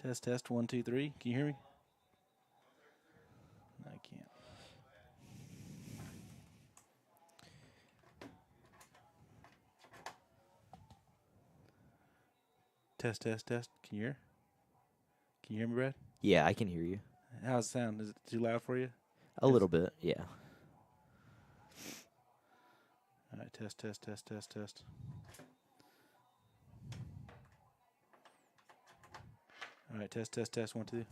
Test, test, one, two, three. Can you hear me? No, I can't. Test, test, test. Can you hear? Can you hear me, Brad? Yeah, I can hear you. How's it sound? Is it too loud for you? A little bit, yeah. All right, test, test, test, test, test. All right, test, test, test, one, two.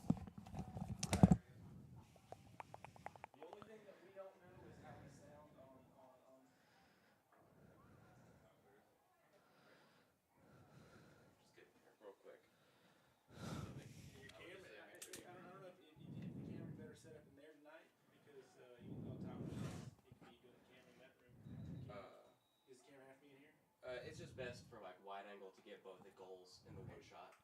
It's just best for like wide angle to get both the goals in the one shot.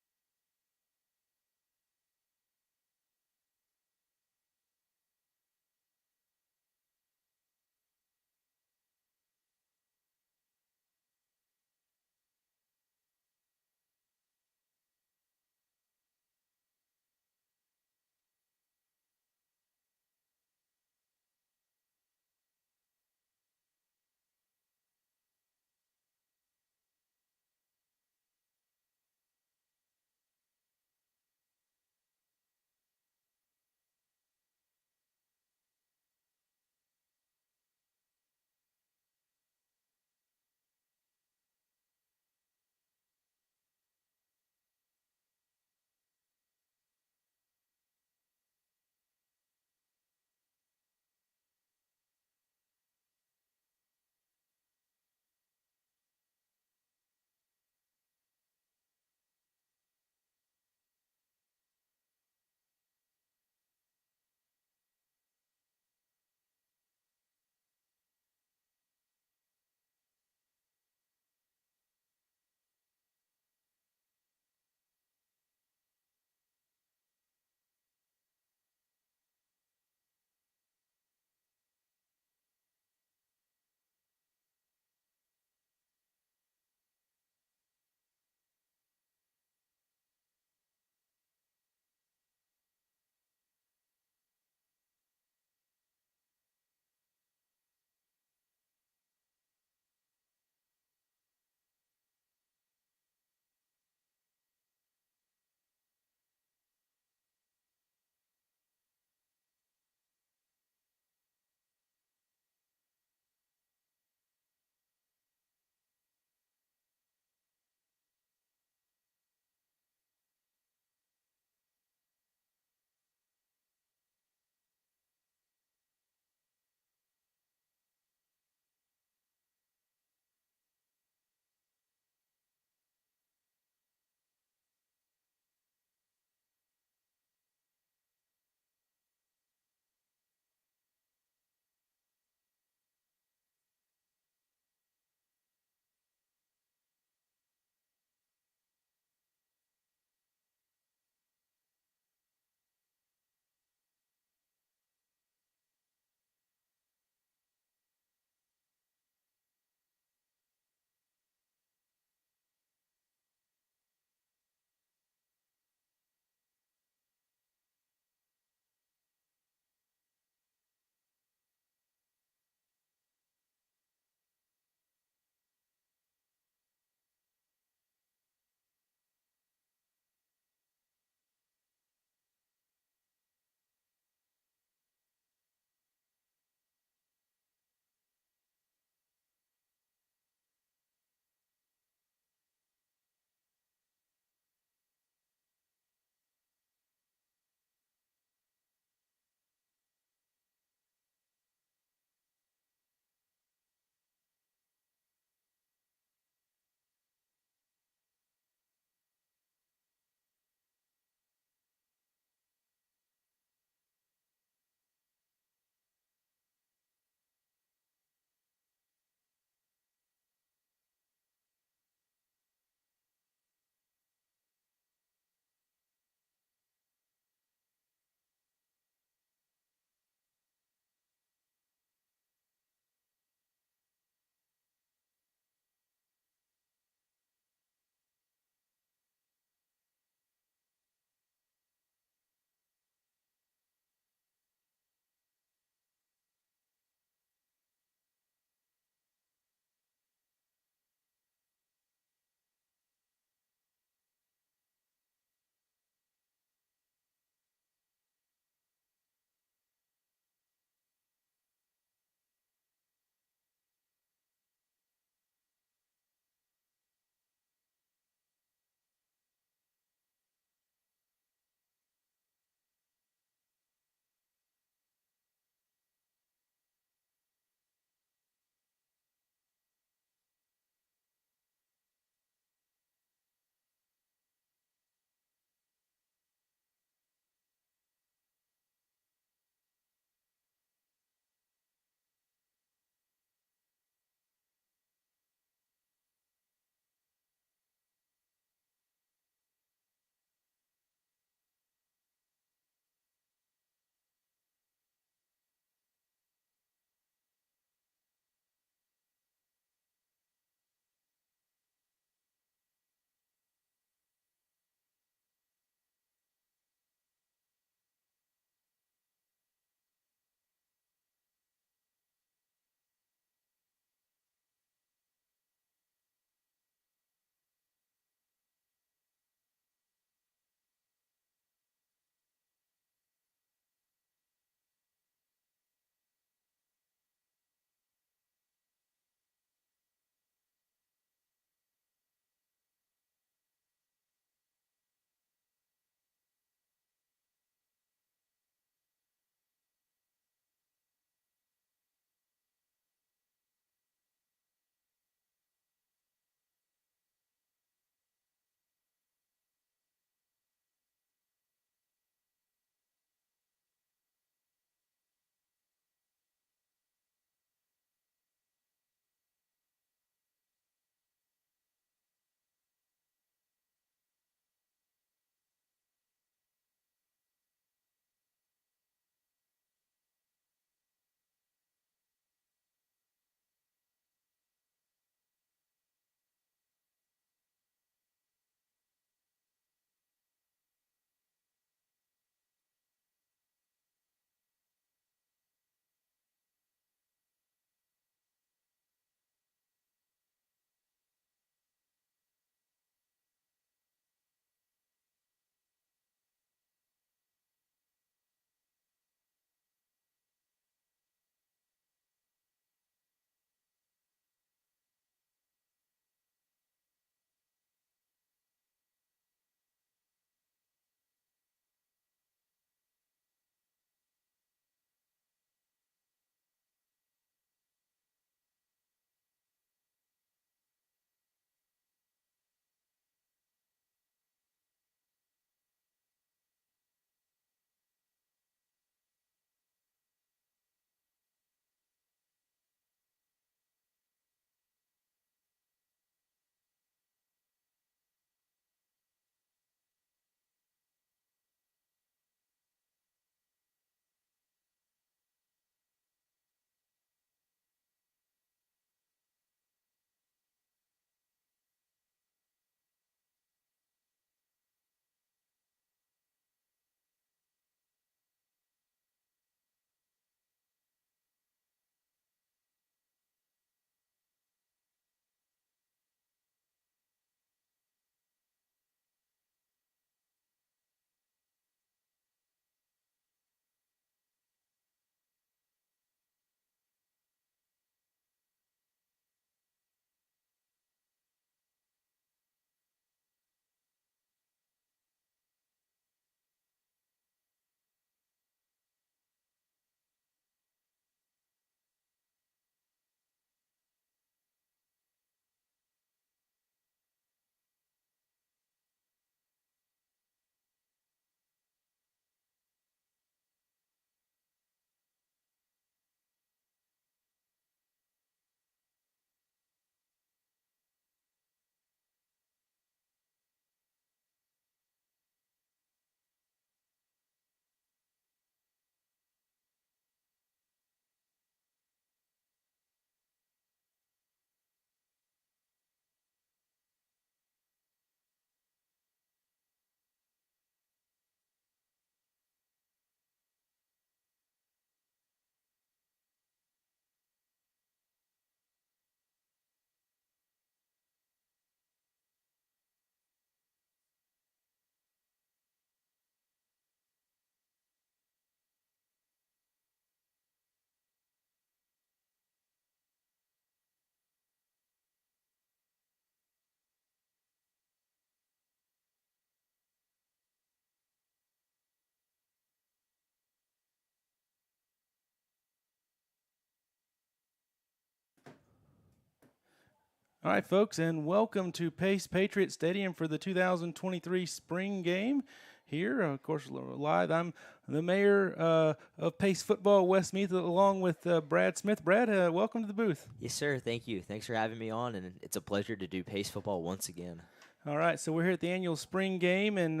All right, folks, and welcome to Pace Patriot Stadium for the 2023 spring game. Here, of course, live. I'm the mayor of Pace Football, Wes Meath, along with Brad Smith. Brad, welcome to the booth. Yes, sir. Thank you. Thanks for having me on, and it's a pleasure to do Pace Football once again. All right, so we're here at the annual spring game, and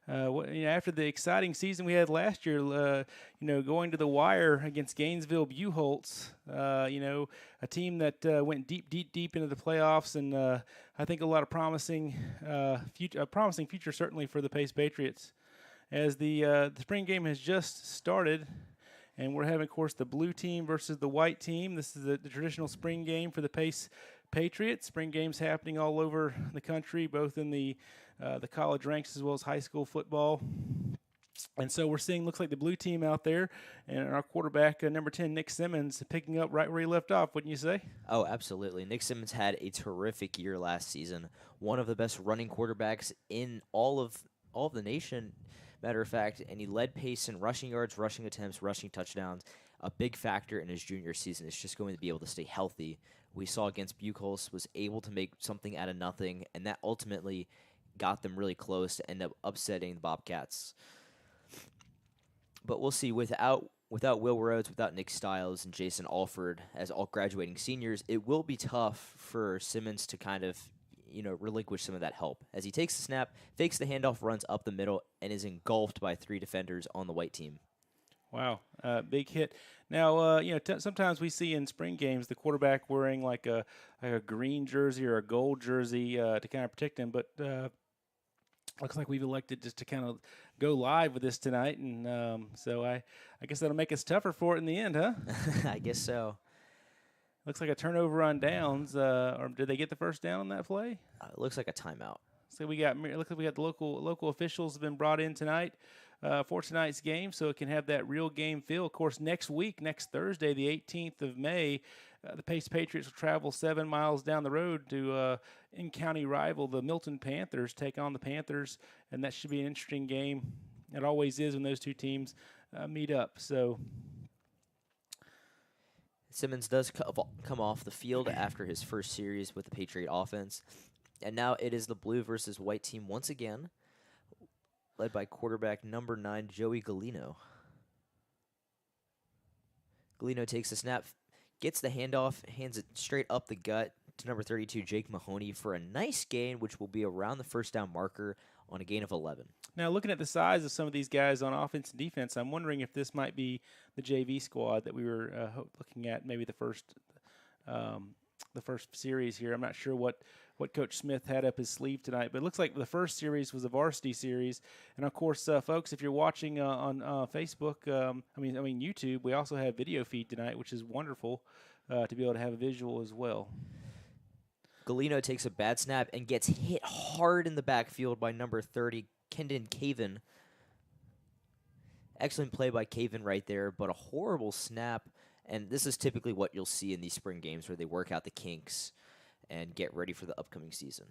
after the exciting season we had last year, going to the wire against Gainesville Buchholz, a team that went deep into the playoffs, and I think a lot of promising future certainly for the Pace Patriots. As the spring game has just started, and we're having, of course, the blue team versus the white team. This is the traditional spring game for the Pace Patriots. Spring games happening all over the country, both in the college ranks as well as high school football. And so we're seeing, looks like the blue team out there, and our quarterback, number 10, Nick Simmons, picking up right where he left off, wouldn't you say? Oh, absolutely. Nick Simmons had a terrific year last season. One of the best running quarterbacks in all of the nation, matter of fact, and he led Pace in rushing yards, rushing attempts, rushing touchdowns. A big factor in his junior season is just going to be able to stay healthy. We saw against Buchholz was able to make something out of nothing, and that ultimately got them really close to end up upsetting the Bobcats. But we'll see. Without Will Rhodes, without Nick Stiles and Jason Alford as all graduating seniors, it will be tough for Simmons to kind of, relinquish some of that help. As he takes the snap, fakes the handoff, runs up the middle, and is engulfed by 3 defenders on the white team. Wow, big hit. Now, sometimes we see in spring games the quarterback wearing like a green jersey or a gold jersey to kind of protect him, but looks like we've elected just to kind of go live with this tonight, and so I guess that'll make us tougher for it in the end, huh? I guess so. Looks like a turnover on downs, or did they get the first down on that play? It looks like a timeout. So looks like we got the local officials have been brought in tonight for tonight's game, so it can have that real game feel. Of course, next Thursday, the 18th of May, the Pace Patriots will travel 7 miles down the road to in-county rival, the Milton Panthers, take on the Panthers, and that should be an interesting game. It always is when those two teams meet up. So Simmons does come off the field after his first series with the Patriot offense, and now it is the blue versus white team once again, led by quarterback number 9, Joey Galino. Galino takes the snap, gets the handoff, hands it straight up the gut to number 32, Jake Mahoney, for a nice gain, which will be around the first down marker on a gain of 11. Now, looking at the size of some of these guys on offense and defense, I'm wondering if this might be the JV squad that we were looking at, maybe the first series here. I'm not sure what Coach Smith had up his sleeve tonight, but it looks like the first series was a varsity series. And of course, folks, if you're watching on Facebook, YouTube, we also have video feed tonight, which is wonderful to be able to have a visual as well. Galino takes a bad snap and gets hit hard in the backfield by number 30, Kendon Caven. Excellent play by Caven right there, but a horrible snap. And this is typically what you'll see in these spring games where they work out the kinks and get ready for the upcoming season.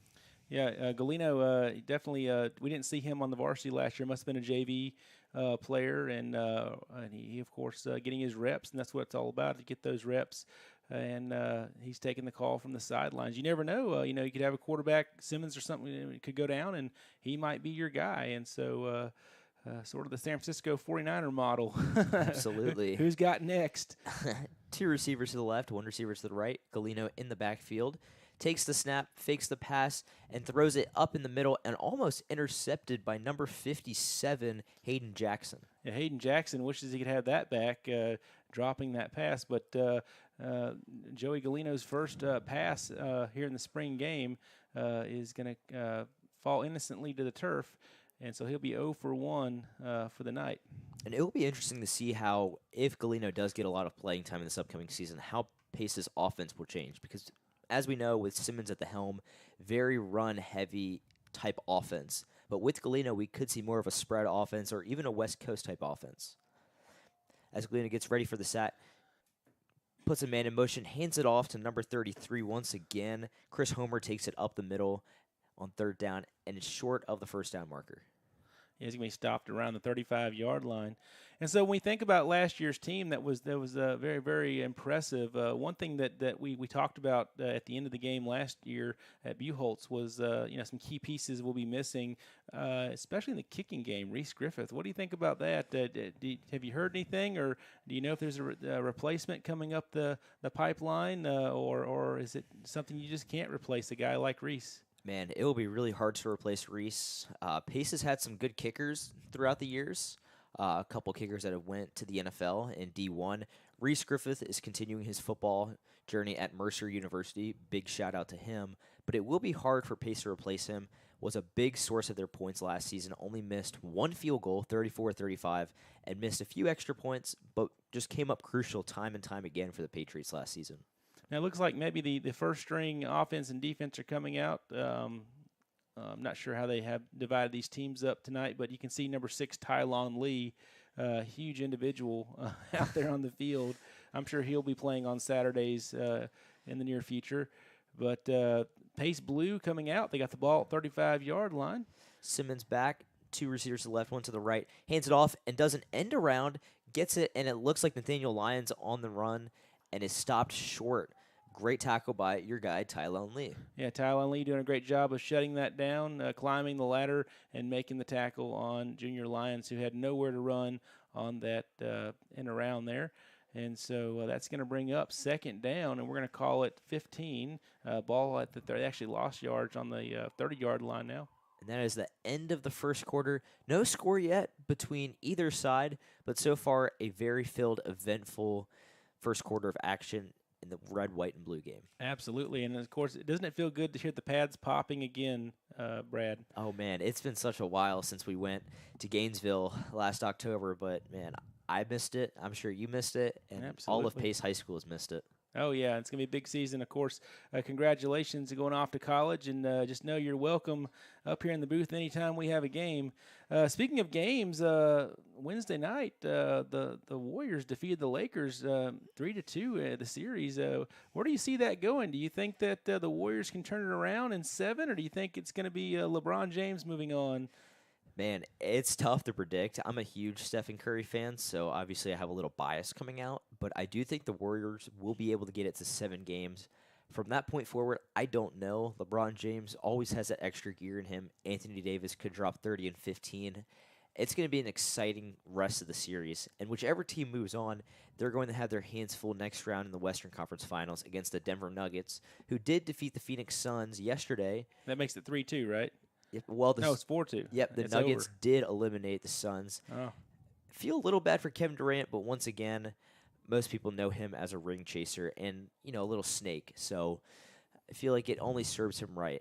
Yeah, Galino, definitely, we didn't see him on the varsity last year. Must have been a JV player, and he, of course, getting his reps, and that's what it's all about, to get those reps. And he's taking the call from the sidelines. You never know. You could have a quarterback, Simmons or something, could go down, and he might be your guy. And so sort of the San Francisco 49er model. Absolutely. Who's got next? 2 receivers to the left, 1 receiver to the right. Galino in the backfield. Takes the snap, fakes the pass, and throws it up in the middle and almost intercepted by number 57, Hayden Jackson. Yeah, Hayden Jackson wishes he could have that back, dropping that pass. But Joey Galino's first pass here in the spring game is going to fall innocently to the turf, and so he'll be 0 for 1 for the night. And it will be interesting to see how, if Galino does get a lot of playing time in this upcoming season, how Pace's offense will change. Because, as we know, with Simmons at the helm, very run-heavy type offense. But with Galino, we could see more of a spread offense or even a West Coast type offense. As Galino gets ready for the sack, puts a man in motion, hands it off to number 33 once again. Chris Homer takes it up the middle on 3rd down, and it's short of the first down marker. He's going to be stopped around the 35-yard line. And so when we think about last year's team, that was very, very impressive. One thing that we talked about at the end of the game last year at Buchholz was some key pieces will be missing, especially in the kicking game. Reese Griffith, what do you think about that? Have you heard anything, or do you know if there's a replacement coming up the pipeline, or is it something you just can't replace a guy like Reese? Man, it will be really hard to replace Reese. Pace has had some good kickers throughout the years. A couple kickers that have went to the NFL in D1. Reese Griffith is continuing his football journey at Mercer University. Big shout out to him. But it will be hard for Pace to replace him. Was a big source of their points last season. Only missed one field goal, 34-35, and missed a few extra points, but just came up crucial time and time again for the Patriots last season. Now, it looks like maybe the first string offense and defense are coming out. I'm not sure how they have divided these teams up tonight, but you can see number 6, Tylon Lee, huge individual out there on the field. I'm sure he'll be playing on Saturdays in the near future. But Pace Blue coming out. They got the ball at 35-yard line. Simmons back, 2 receivers to the left, 1 to the right, hands it off and does an end around, gets it, and it looks like Nathaniel Lyons on the run and is stopped short. Great tackle by your guy, Tylon Lee. Yeah, Tylon Lee doing a great job of shutting that down, climbing the ladder, and making the tackle on Junior Lyons, who had nowhere to run on that and around there. And so that's going to bring up second down, and we're going to call it 15. Ball at the they actually lost yards on the 30-yard line now. And that is the end of the first quarter. No score yet between either side, but so far a very filled, eventful first quarter of action in the red, white, and blue game. Absolutely. And, of course, doesn't it feel good to hear the pads popping again, Brad? Oh, man, it's been such a while since we went to Gainesville last October, but, man, I missed it. I'm sure you missed it, and Absolutely. all of Pace High School has missed it. Oh, yeah, it's going to be a big season, of course. Congratulations on going off to college, and just know you're welcome up here in the booth anytime we have a game. Speaking of games, Wednesday night, the Warriors defeated the Lakers 3-2 the series. Where do you see that going? Do you think that the Warriors can turn it around in 7, or do you think it's going to be LeBron James moving on? Man, it's tough to predict. I'm a huge Stephen Curry fan, so obviously I have a little bias coming out, but I do think the Warriors will be able to get it to 7 games. From that point forward, I don't know. LeBron James always has that extra gear in him. Anthony Davis could drop 30 and 15. It's going to be an exciting rest of the series, and whichever team moves on, they're going to have their hands full next round in the Western Conference Finals against the Denver Nuggets, who did defeat the Phoenix Suns yesterday. That makes it 3-2, right? Well, No, it's 4-2. Yep, the It's Nuggets over. did eliminate the Suns. Oh. Feel a little bad for Kevin Durant, but once again, most people know him as a ring chaser and, a little snake. So I feel like it only serves him right.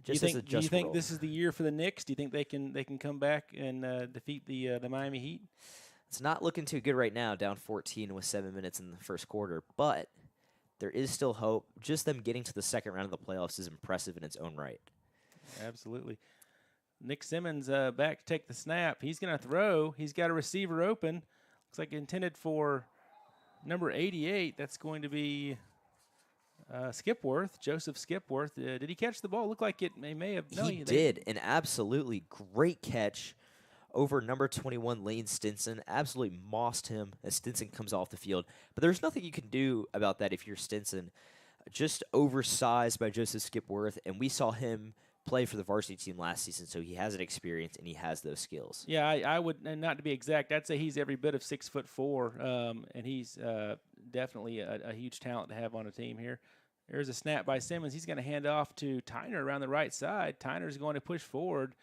Do you think this is the year for the Knicks? Do you think they can come back and defeat the Miami Heat? It's not looking too good right now, down 14 with 7 minutes in the first quarter, but there is still hope. Just them getting to the second round of the playoffs is impressive in its own right. Absolutely. Nick Simmons back to take the snap. He's going to throw. He's got a receiver open. Looks like intended for number 88. That's going to be Skipworth, Joseph Skipworth. Did he catch the ball? Looked like it may have. No, he did. An absolutely great catch over number 21, Lane Stinson. Absolutely mossed him as Stinson comes off the field. But there's nothing you can do about that if you're Stinson. Just oversized by Joseph Skipworth, and we saw him play for the varsity team last season, so he has an experience and he has those skills. Yeah, I would, and not to be exact, I'd say he's every bit of 6'4", and he's definitely a huge talent to have on a team here. There's a snap by Simmons. He's going to hand off to Tyner around the right side. Tyner's going to push forward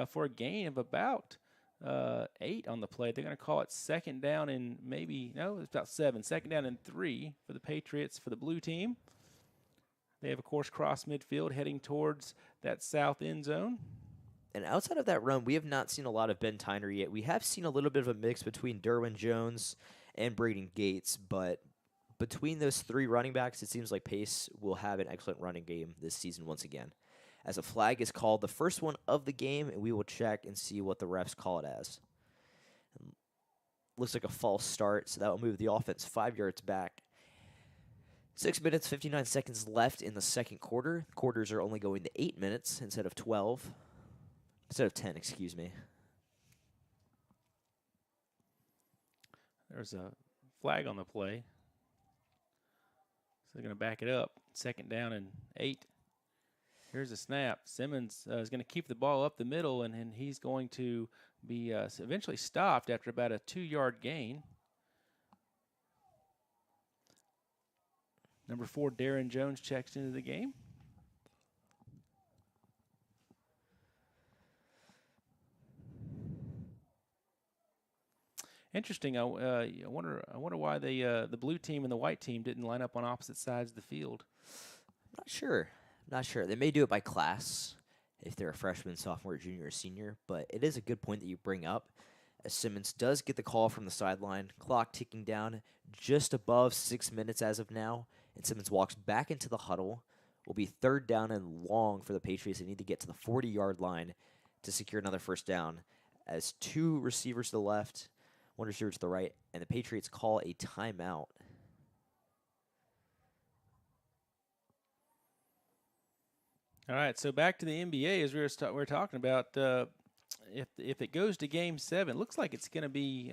for a gain of about 8 on the play. They're going to call it second down and it's about 7. Second down and 3 for the Patriots for the blue team. They have, of course, cross midfield heading towards that south end zone. And outside of that run, we have not seen a lot of Ben Tyner yet. We have seen a little bit of a mix between Derwin Jones and Braden Gates, but between those 3 running backs, it seems like Pace will have an excellent running game this season once again. As a flag is called, the first one of the game, and we will check and see what the refs call it as. Looks like a false start, so that will move the offense 5 yards back. 6 minutes, 59 seconds left in the second quarter. Quarters are only going to 8 minutes instead of 10, excuse me. There's a flag on the play. So they're going to back it up. 2nd down and 8. Here's a snap. Simmons is going to keep the ball up the middle, and he's going to be eventually stopped after about a 2-yard gain. Number 4, Darren Jones checks into the game. Interesting. I wonder why the blue team and the white team didn't line up on opposite sides of the field. Not sure. Not sure. They may do it by class if they're a freshman, sophomore, junior, or senior, but it is a good point that you bring up, as Simmons does get the call from the sideline. Clock ticking down just above 6 minutes as of now, and Simmons walks back into the huddle. Will be 3rd down and long for the Patriots. They need to get to the 40-yard line to secure another 1st down, as 2 receivers to the left, 1 receiver to the right, and the Patriots call a timeout. All right, so back to the NBA, as we were talking about. If it goes to Game 7, looks like it's going to be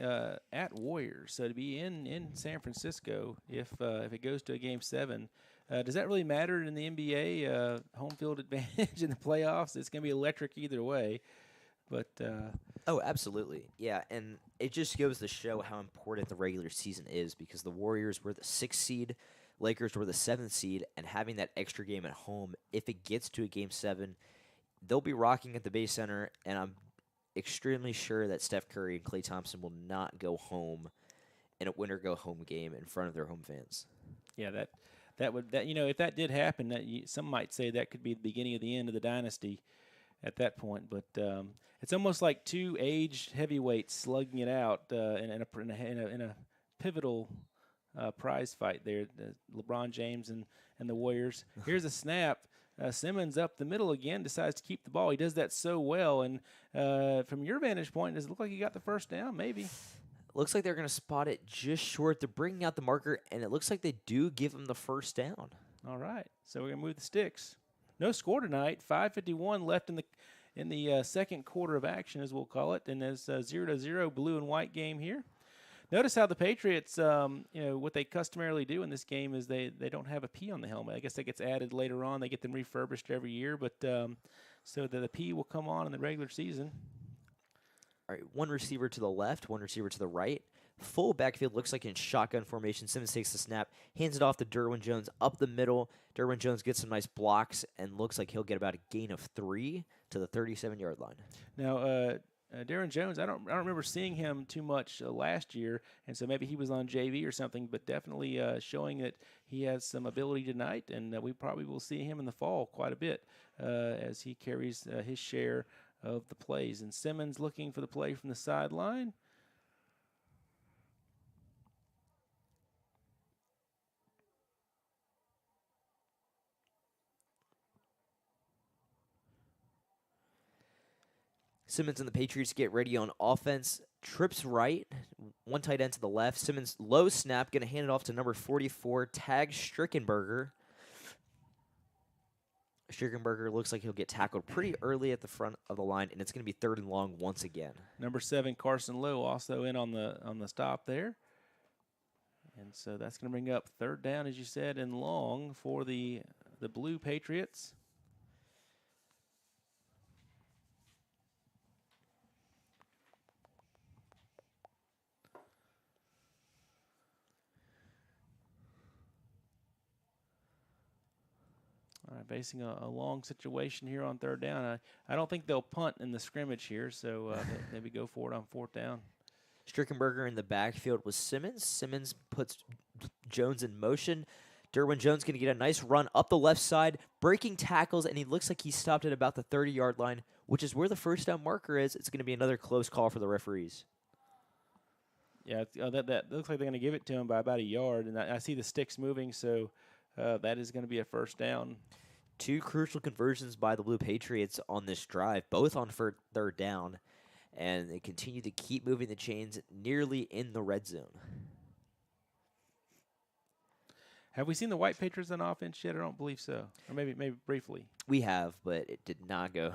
at Warriors, so to be in San Francisco if it goes to a Game 7. Does that really matter in the NBA? Home field advantage in the playoffs? It's going to be electric either way. But Oh, absolutely. Yeah, and it just goes to show how important the regular season is, because the Warriors were the 6th seed, Lakers were the 7th seed, and having that extra game at home, if it gets to a Game 7, they'll be rocking at the Bay Center, and I'm extremely sure that Steph Curry and Klay Thompson will not go home in a winner-go-home game in front of their home fans. yeah, that would if that did happen, some might say that could be the beginning of the end of the dynasty at that point. But it's almost like 2 aged heavyweights slugging it out in a pivotal prize fight there. LeBron James and the Warriors. Here's a snap. Simmons up the middle again, decides to keep the ball. He does that so well. And from your vantage point, does it look like he got the 1st down? Maybe. Looks like they're going to spot it just short. They're bringing out the marker, and it looks like they do give him the 1st down. All right, so we're going to move the sticks. No score tonight. 5:51 left in the 2nd quarter of action, as we'll call it, and there's 0-0 blue and white game here. Notice how the Patriots, what they customarily do in this game is they don't have a P on the helmet. I guess that gets added later on. They get them refurbished every year, but so that the P will come on in the regular season. All right, 1 receiver to the left, 1 receiver to the right. Full backfield looks like in shotgun formation. Simmons takes the snap, hands it off to Derwin Jones up the middle. Derwin Jones gets some nice blocks and looks like he'll get about a gain of 3 to the 37-yard line. Now, Darren Jones, I don't remember seeing him too much last year, and so maybe he was on JV or something, but definitely showing that he has some ability tonight, and we probably will see him in the fall quite a bit as he carries his share of the plays. And Simmons looking for the play from the sideline. Simmons and the Patriots get ready on offense. Trips right, 1 tight end to the left. Simmons low snap, going to hand it off to number 44, Tag Strickenberger. Strickenberger looks like he'll get tackled pretty early at the front of the line, and it's going to be 3rd and long once again. Number 7, Carson Lowe, also in on the stop there. And so that's going to bring up 3rd down, as you said, and long for the Blue Patriots. All right, facing a long situation here on 3rd down. I don't think they'll punt in the scrimmage here, so maybe go for it on 4th down. Strickenberger in the backfield with Simmons. Simmons puts Jones in motion. Derwin Jones going to get a nice run up the left side, breaking tackles, and he looks like he stopped at about the 30-yard line, which is where the 1st down marker is. It's going to be another close call for the referees. Yeah, that looks like they're going to give it to him by about a yard, and I see the sticks moving, so that is going to be a 1st down. 2 crucial conversions by the Blue Patriots on this drive, both on 3rd down, and they continue to keep moving the chains nearly in the red zone. Have we seen the White Patriots on offense yet? I don't believe so. Or maybe briefly. We have, but it did not go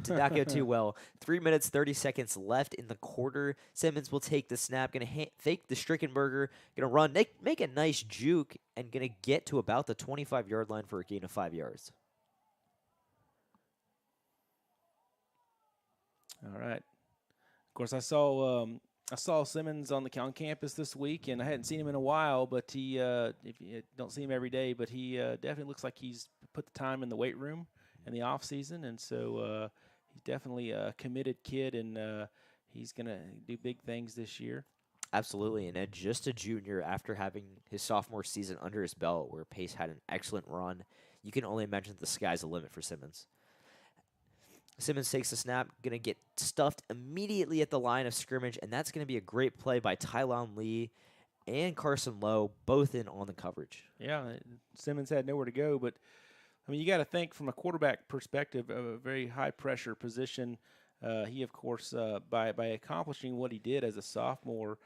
did not go too well. 3 minutes 30 seconds left in the quarter. Simmons will take the snap, gonna fake the Strickenberger, gonna run, make a nice juke, and gonna get to about the 25-yard line for a gain of 5 yards. All right. Of course, I saw Simmons on campus this week, and I hadn't seen him in a while. But he, if you don't see him every day, but he definitely looks like he's put the time in the weight room in the off season, and so he's definitely a committed kid, and he's gonna do big things this year. Absolutely, and Ed, just a junior after having his sophomore season under his belt, where Pace had an excellent run. You can only imagine the sky's the limit for Simmons. Simmons takes the snap, going to get stuffed immediately at the line of scrimmage, and that's going to be a great play by Tylon Lee and Carson Lowe, both in on the coverage. Yeah, Simmons had nowhere to go, but, I mean, you got to think from a quarterback perspective of a very high-pressure position. He, of course, by accomplishing what he did as a sophomore,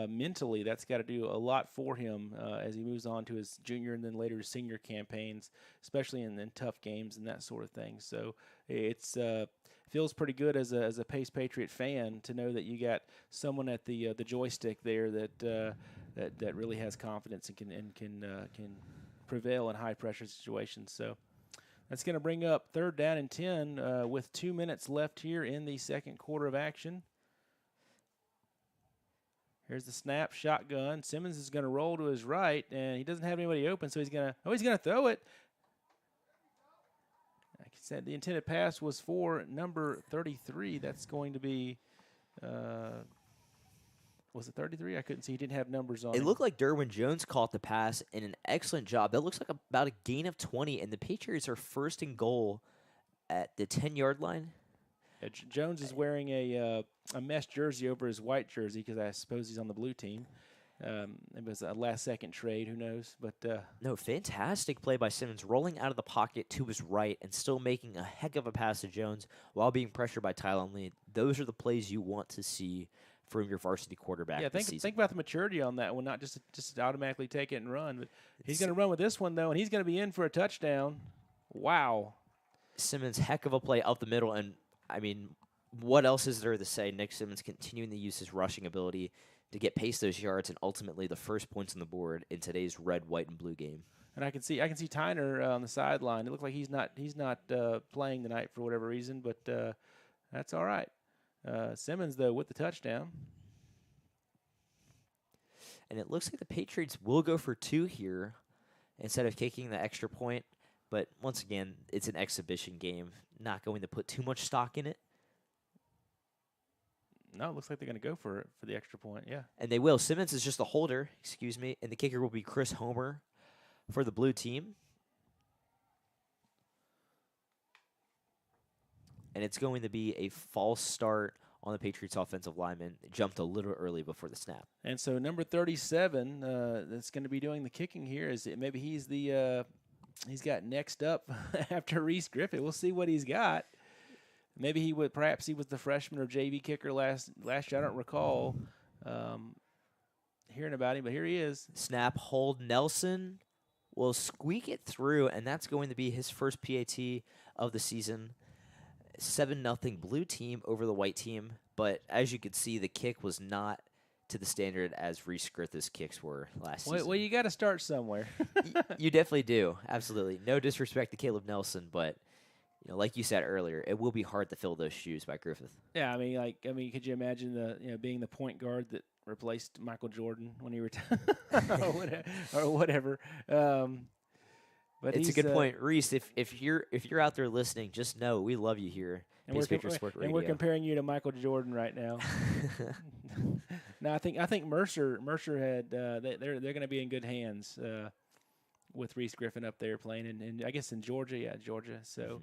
mentally, that's got to do a lot for him as he moves on to his junior and then later his senior campaigns, especially in tough games and that sort of thing. So it's feels pretty good as a Pace Patriot fan to know that you got someone at the joystick there that really has confidence and can prevail in high pressure situations. So. That's going to bring up 3rd down and 10 with 2 minutes left here in the second quarter of action. Here's the snap, shotgun. Simmons is going to roll to his right, and he doesn't have anybody open, so he's going to throw it. Like I said, the intended pass was for number 33. That's going to be was it 33? I couldn't see. He didn't have numbers on it. It looked like Derwin Jones caught the pass in an excellent job. That looks like about a gain of 20, and the Patriots are 1st and goal at the 10-yard line. Yeah, Jones is wearing a mesh jersey over his white jersey because I suppose he's on the blue team. It was a last-second trade. Who knows? But no, fantastic play by Simmons, rolling out of the pocket to his right and still making a heck of a pass to Jones while being pressured by Tylon Lee. Those are the plays you want to see from your varsity quarterback. Yeah, think about the maturity on that one, not just automatically take it and run. But he's going to run with this one, though, and he's going to be in for a touchdown. Wow. Simmons, heck of a play up the middle, and, I mean, what else is there to say? Nick Simmons continuing to use his rushing ability to get Pace those yards and ultimately the first points on the board in today's red, white, and blue game. And I can see Tyner on the sideline. It looks like he's not playing tonight for whatever reason, but that's all right. Simmons, though, with the touchdown. And it looks like the Patriots will go for 2 here instead of kicking the extra point. But once again, it's an exhibition game. Not going to put too much stock in it. No, it looks like they're going to go for the extra point, yeah. And they will. Simmons is just a holder, and the kicker will be Chris Homer for the blue team. And it's going to be a false start on the Patriots' offensive lineman. It jumped a little early before the snap. And so number 37 that's going to be doing the kicking here is maybe he's he's got next up after Reese Griffin. We'll see what he's got. Maybe perhaps he was the freshman or JV kicker last year. I don't recall hearing about him, but here he is. Snap, hold. Nelson will squeak it through, and that's going to be his first PAT of the season. 7-0 blue team over the white team, but as you could see, the kick was not to the standard as Reese Griffith's kicks were last season. Well, you got to start somewhere. You definitely do, absolutely. No disrespect to Caleb Nelson, but like you said earlier, it will be hard to fill those shoes by Griffith. Yeah, I mean, could you imagine being the point guard that replaced Michael Jordan when he retired or whatever? But it's a good point, Reese. If you're out there listening, just know we love you here. And we're comparing you to Michael Jordan right now. No, I think Mercer had they're going to be in good hands with Reese Griffin up there playing, and I guess in Georgia, Georgia. So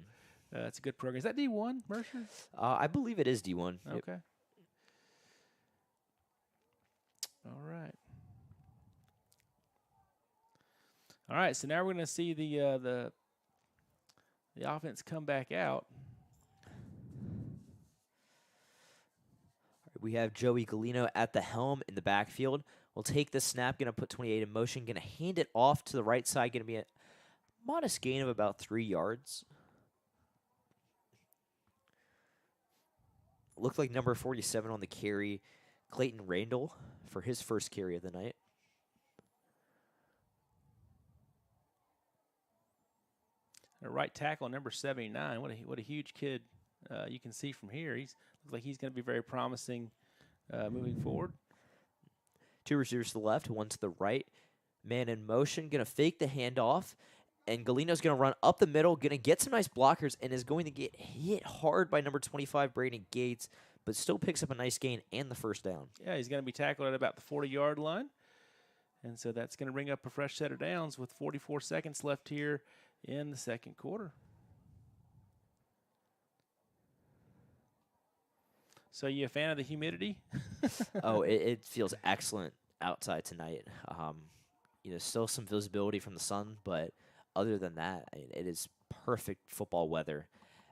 it's a good program. Is that D1 Mercer? I believe it is D1. Okay. Yep. All right. All right, so now we're going to see the offense come back out. We have Joey Galino at the helm in the backfield. Will take the snap, going to put 28 in motion, going to hand it off to the right side, going to be a modest gain of about 3 yards. Looked like number 47 on the carry, Clayton Randall, for his first carry of the night. A right tackle, number 79. What a huge kid you can see from here. Looks like he's going to be very promising moving forward. 2 receivers to the left, 1 to the right. Man in motion, going to fake the handoff. And Galino's going to run up the middle, going to get some nice blockers, and is going to get hit hard by number 25, Brandon Gates, but still picks up a nice gain and the first down. Yeah, he's going to be tackled at about the 40-yard line. And so that's going to bring up a fresh set of downs with 44 seconds left here in the second quarter. So you a fan of the humidity? Oh, it feels excellent outside tonight. Still some visibility from the sun, but other than that, it is perfect football weather.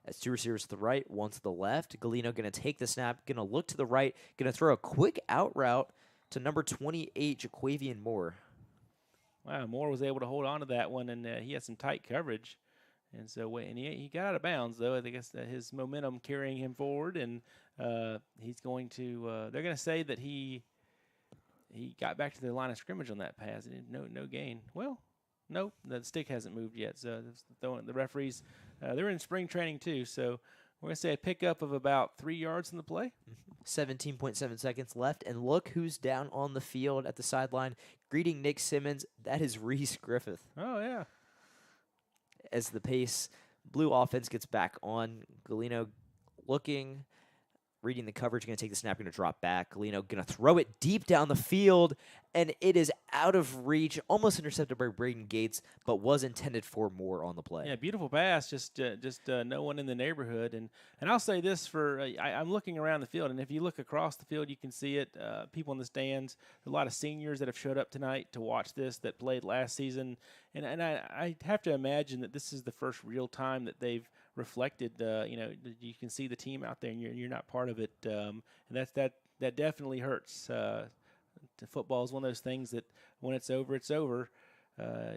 As 2 receivers to the right, 1 to the left. Galino going to take the snap, going to look to the right, going to throw a quick out route to number 28, Jaquavian Moore. Wow, Moore was able to hold on to that one, and he had some tight coverage. And so he got out of bounds, though. I think it's his momentum carrying him forward, and he's going to they're going to say that he got back to the line of scrimmage on that pass. No gain. Well, no, the stick hasn't moved yet. So the referees, they're in spring training too. So we're going to say a pickup of about 3 yards in the play. 17.7 seconds left, and look who's down on the field at the sideline greeting Nick Simmons. That is Reese Griffith. Oh, yeah. As the pace blue offense gets back on, Galino looking, reading the coverage, going to take the snap, going to drop back. Galino going to throw it deep down the field, and it is out of reach, almost intercepted by Braden Gates, but was intended for Moore on the play. Yeah, beautiful pass, just no one in the neighborhood. And I'll say this I'm looking around the field, and if you look across the field, you can see it. People in the stands, a lot of seniors that have showed up tonight to watch this that played last season. And I have to imagine that this is the first real time that they've reflected. You can see the team out there, and you're not part of it. And that definitely hurts. Football is one of those things that when it's over, it's over. I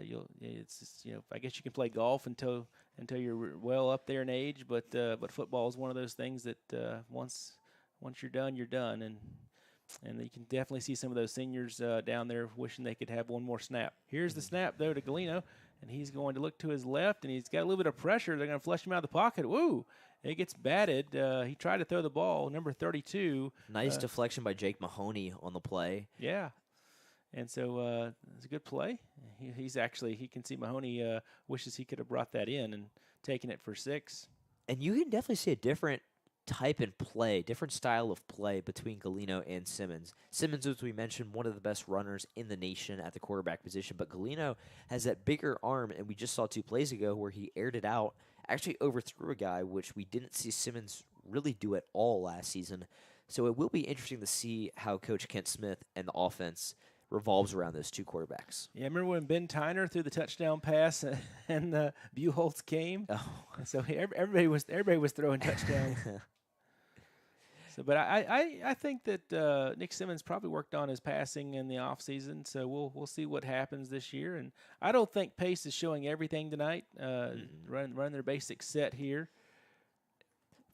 guess you can play golf until you're well up there in age, but football is one of those things that once you're done, you're done. And you can definitely see some of those seniors down there wishing they could have one more snap. Here's the snap, though, to Galino, and he's going to look to his left, and he's got a little bit of pressure. They're going to flush him out of the pocket. Woo! It gets batted. He tried to throw the ball, number 32. Nice deflection by Jake Mahoney on the play. Yeah. And so it's a good play. He can see Mahoney wishes he could have brought that in and taken it for 6. And you can definitely see a different type in play, different style of play between Galino and Simmons. Simmons, as we mentioned, one of the best runners in the nation at the quarterback position, but Galino has that bigger arm, and we just saw 2 plays ago where he aired it out, actually overthrew a guy, which we didn't see Simmons really do at all last season. So it will be interesting to see how Coach Kent Smith and the offense revolves around those 2 quarterbacks. Yeah, remember when Ben Tyner threw the touchdown pass and Buchholz came? Oh. And so everybody was throwing touchdowns. But I think that Nick Simmons probably worked on his passing in the offseason, so we'll see what happens this year. And I don't think Pace is showing everything tonight. Run their basic set here.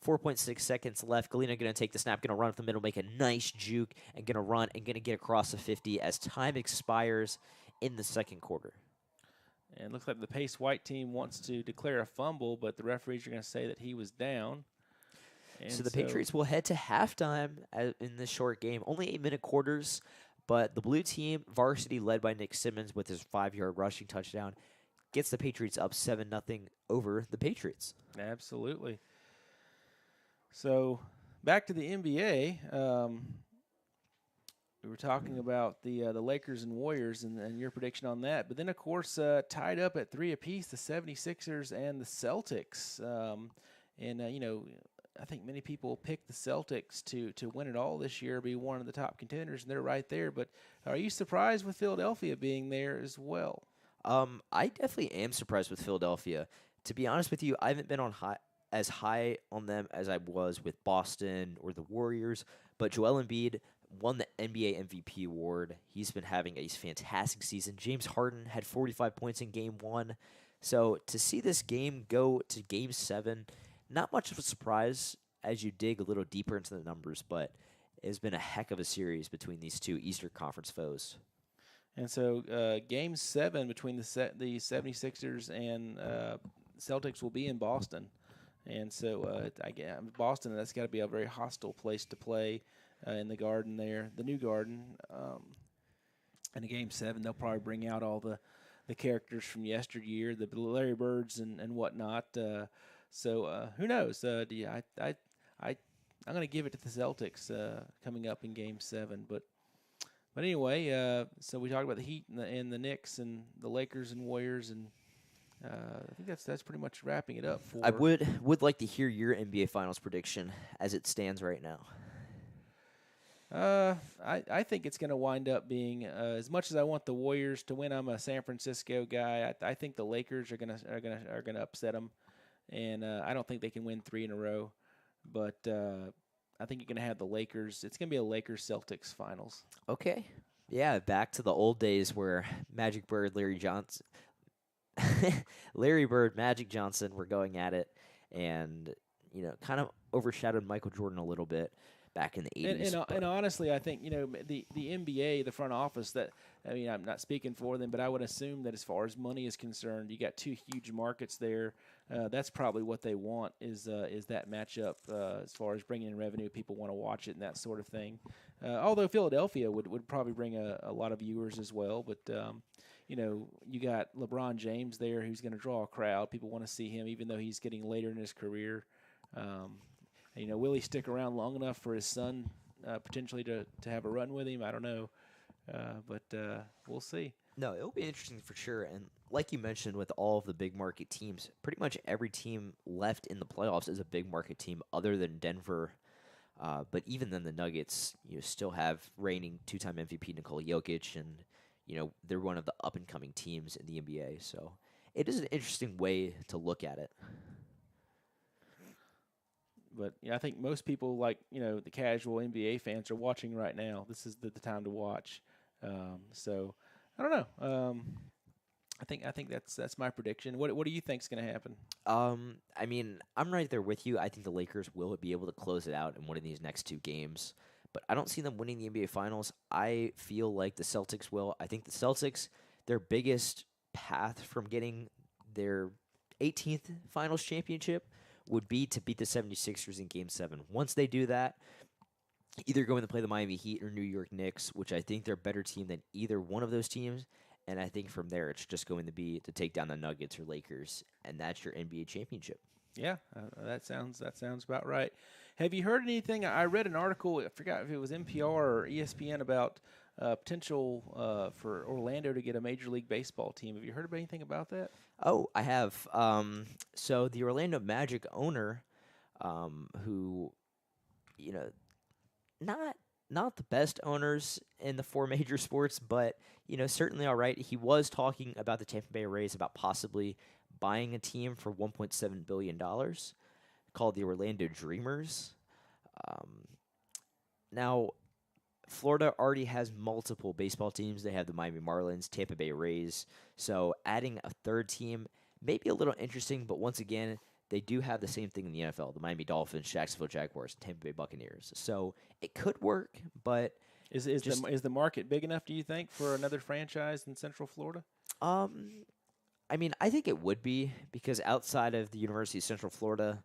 4.6 seconds left. Galino going to take the snap, going to run up the middle, make a nice juke, and going to run and going to get across the 50 as time expires in the second quarter. And it looks like the Pace White team wants to declare a fumble, but the referees are going to say that he was down. And so the Patriots will head to halftime in this short game. Only 8-minute quarters, but the blue team, varsity led by Nick Simmons with his 5-yard rushing touchdown, gets the Patriots up 7-0 over the Patriots. Absolutely. So back to the NBA. We were talking about the Lakers and Warriors and your prediction on that. But then, of course, tied up at 3 apiece, the 76ers and the Celtics. I think many people picked the Celtics to win it all this year, be one of the top contenders, and they're right there. But are you surprised with Philadelphia being there as well? I definitely am surprised with Philadelphia. To be honest with you, I haven't been on as high on them as I was with Boston or the Warriors, but Joel Embiid won the NBA MVP award. He's been having a fantastic season. James Harden had 45 points in game 1. So to see this game go to game 7, not much of a surprise as you dig a little deeper into the numbers, but it has been a heck of a series between these two Eastern Conference foes. And so game 7 between the 76ers and Celtics will be in Boston. And so Boston, that's got to be a very hostile place to play in the Garden there, the new Garden. And in game 7, they'll probably bring out all the characters from yesteryear, the Larry Birds and whatnot. So who knows? I'm going to give it to the Celtics coming up in game 7. But anyway, so we talked about the Heat and the Knicks and the Lakers and Warriors, and I think that's pretty much wrapping it up for. I would like to hear your NBA Finals prediction as it stands right now. I think it's going to wind up being as much as I want the Warriors to win. I'm a San Francisco guy. I think the Lakers are gonna upset them, and I don't think they can win 3 in a row. But I think you're going to have the Lakers. It's going to be a Lakers-Celtics finals. Okay. Yeah, back to the old days where Magic Bird, Larry Johnson, Larry Bird, Magic Johnson were going at it, and kind of overshadowed Michael Jordan a little bit back in the 80s. And honestly, I think the NBA, the front office. I'm not speaking for them, but I would assume that as far as money is concerned, you got 2 huge markets there. That's probably what they want is that matchup as far as bringing in revenue. People want to watch it and that sort of thing. Although Philadelphia would probably bring a lot of viewers as well, but you got LeBron James there who's going to draw a crowd. People want to see him, even though he's getting later in his career. Will he stick around long enough for his son potentially to have a run with him? I don't know, but we'll see. No, it'll be interesting for sure. And like you mentioned, with all of the big market teams, pretty much every team left in the playoffs is a big market team other than Denver. But even then, the Nuggets still have reigning 2-time MVP Nikola Jokic, and they're one of the up-and-coming teams in the NBA. So it is an interesting way to look at it. But I think most people, like the casual NBA fans, are watching right now. This is the time to watch. So I don't know. I think that's my prediction. What do you think is going to happen? I'm right there with you. I think the Lakers will be able to close it out in one of these next 2 games, but I don't see them winning the NBA Finals. I feel like the Celtics will. I think the Celtics, their biggest path from getting their 18th Finals championship would be to beat the 76ers in Game 7. Once they do that, either going to play the Miami Heat or New York Knicks, which I think they're a better team than either one of those teams. And I think from there, it's just going to be to take down the Nuggets or Lakers, and that's your NBA championship. Yeah, that sounds about right. Have you heard anything? I read an article. I forgot if it was NPR or ESPN about potential for Orlando to get a Major League Baseball team. Have you heard about anything about that? Oh, I have. So the Orlando Magic owner, who, not the best owners in the 4 major sports, but certainly all right. He was talking about the Tampa Bay Rays about possibly buying a team for $1.7 billion called the Orlando Dreamers. Now, Florida already has multiple baseball teams. They have the Miami Marlins, Tampa Bay Rays. So adding a 3rd team may be a little interesting, but once again, they do have the same thing in the NFL, the Miami Dolphins, Jacksonville Jaguars, Tampa Bay Buccaneers. So it could work, but is the market big enough, do you think, for another franchise in Central Florida? I think it would be, because outside of the University of Central Florida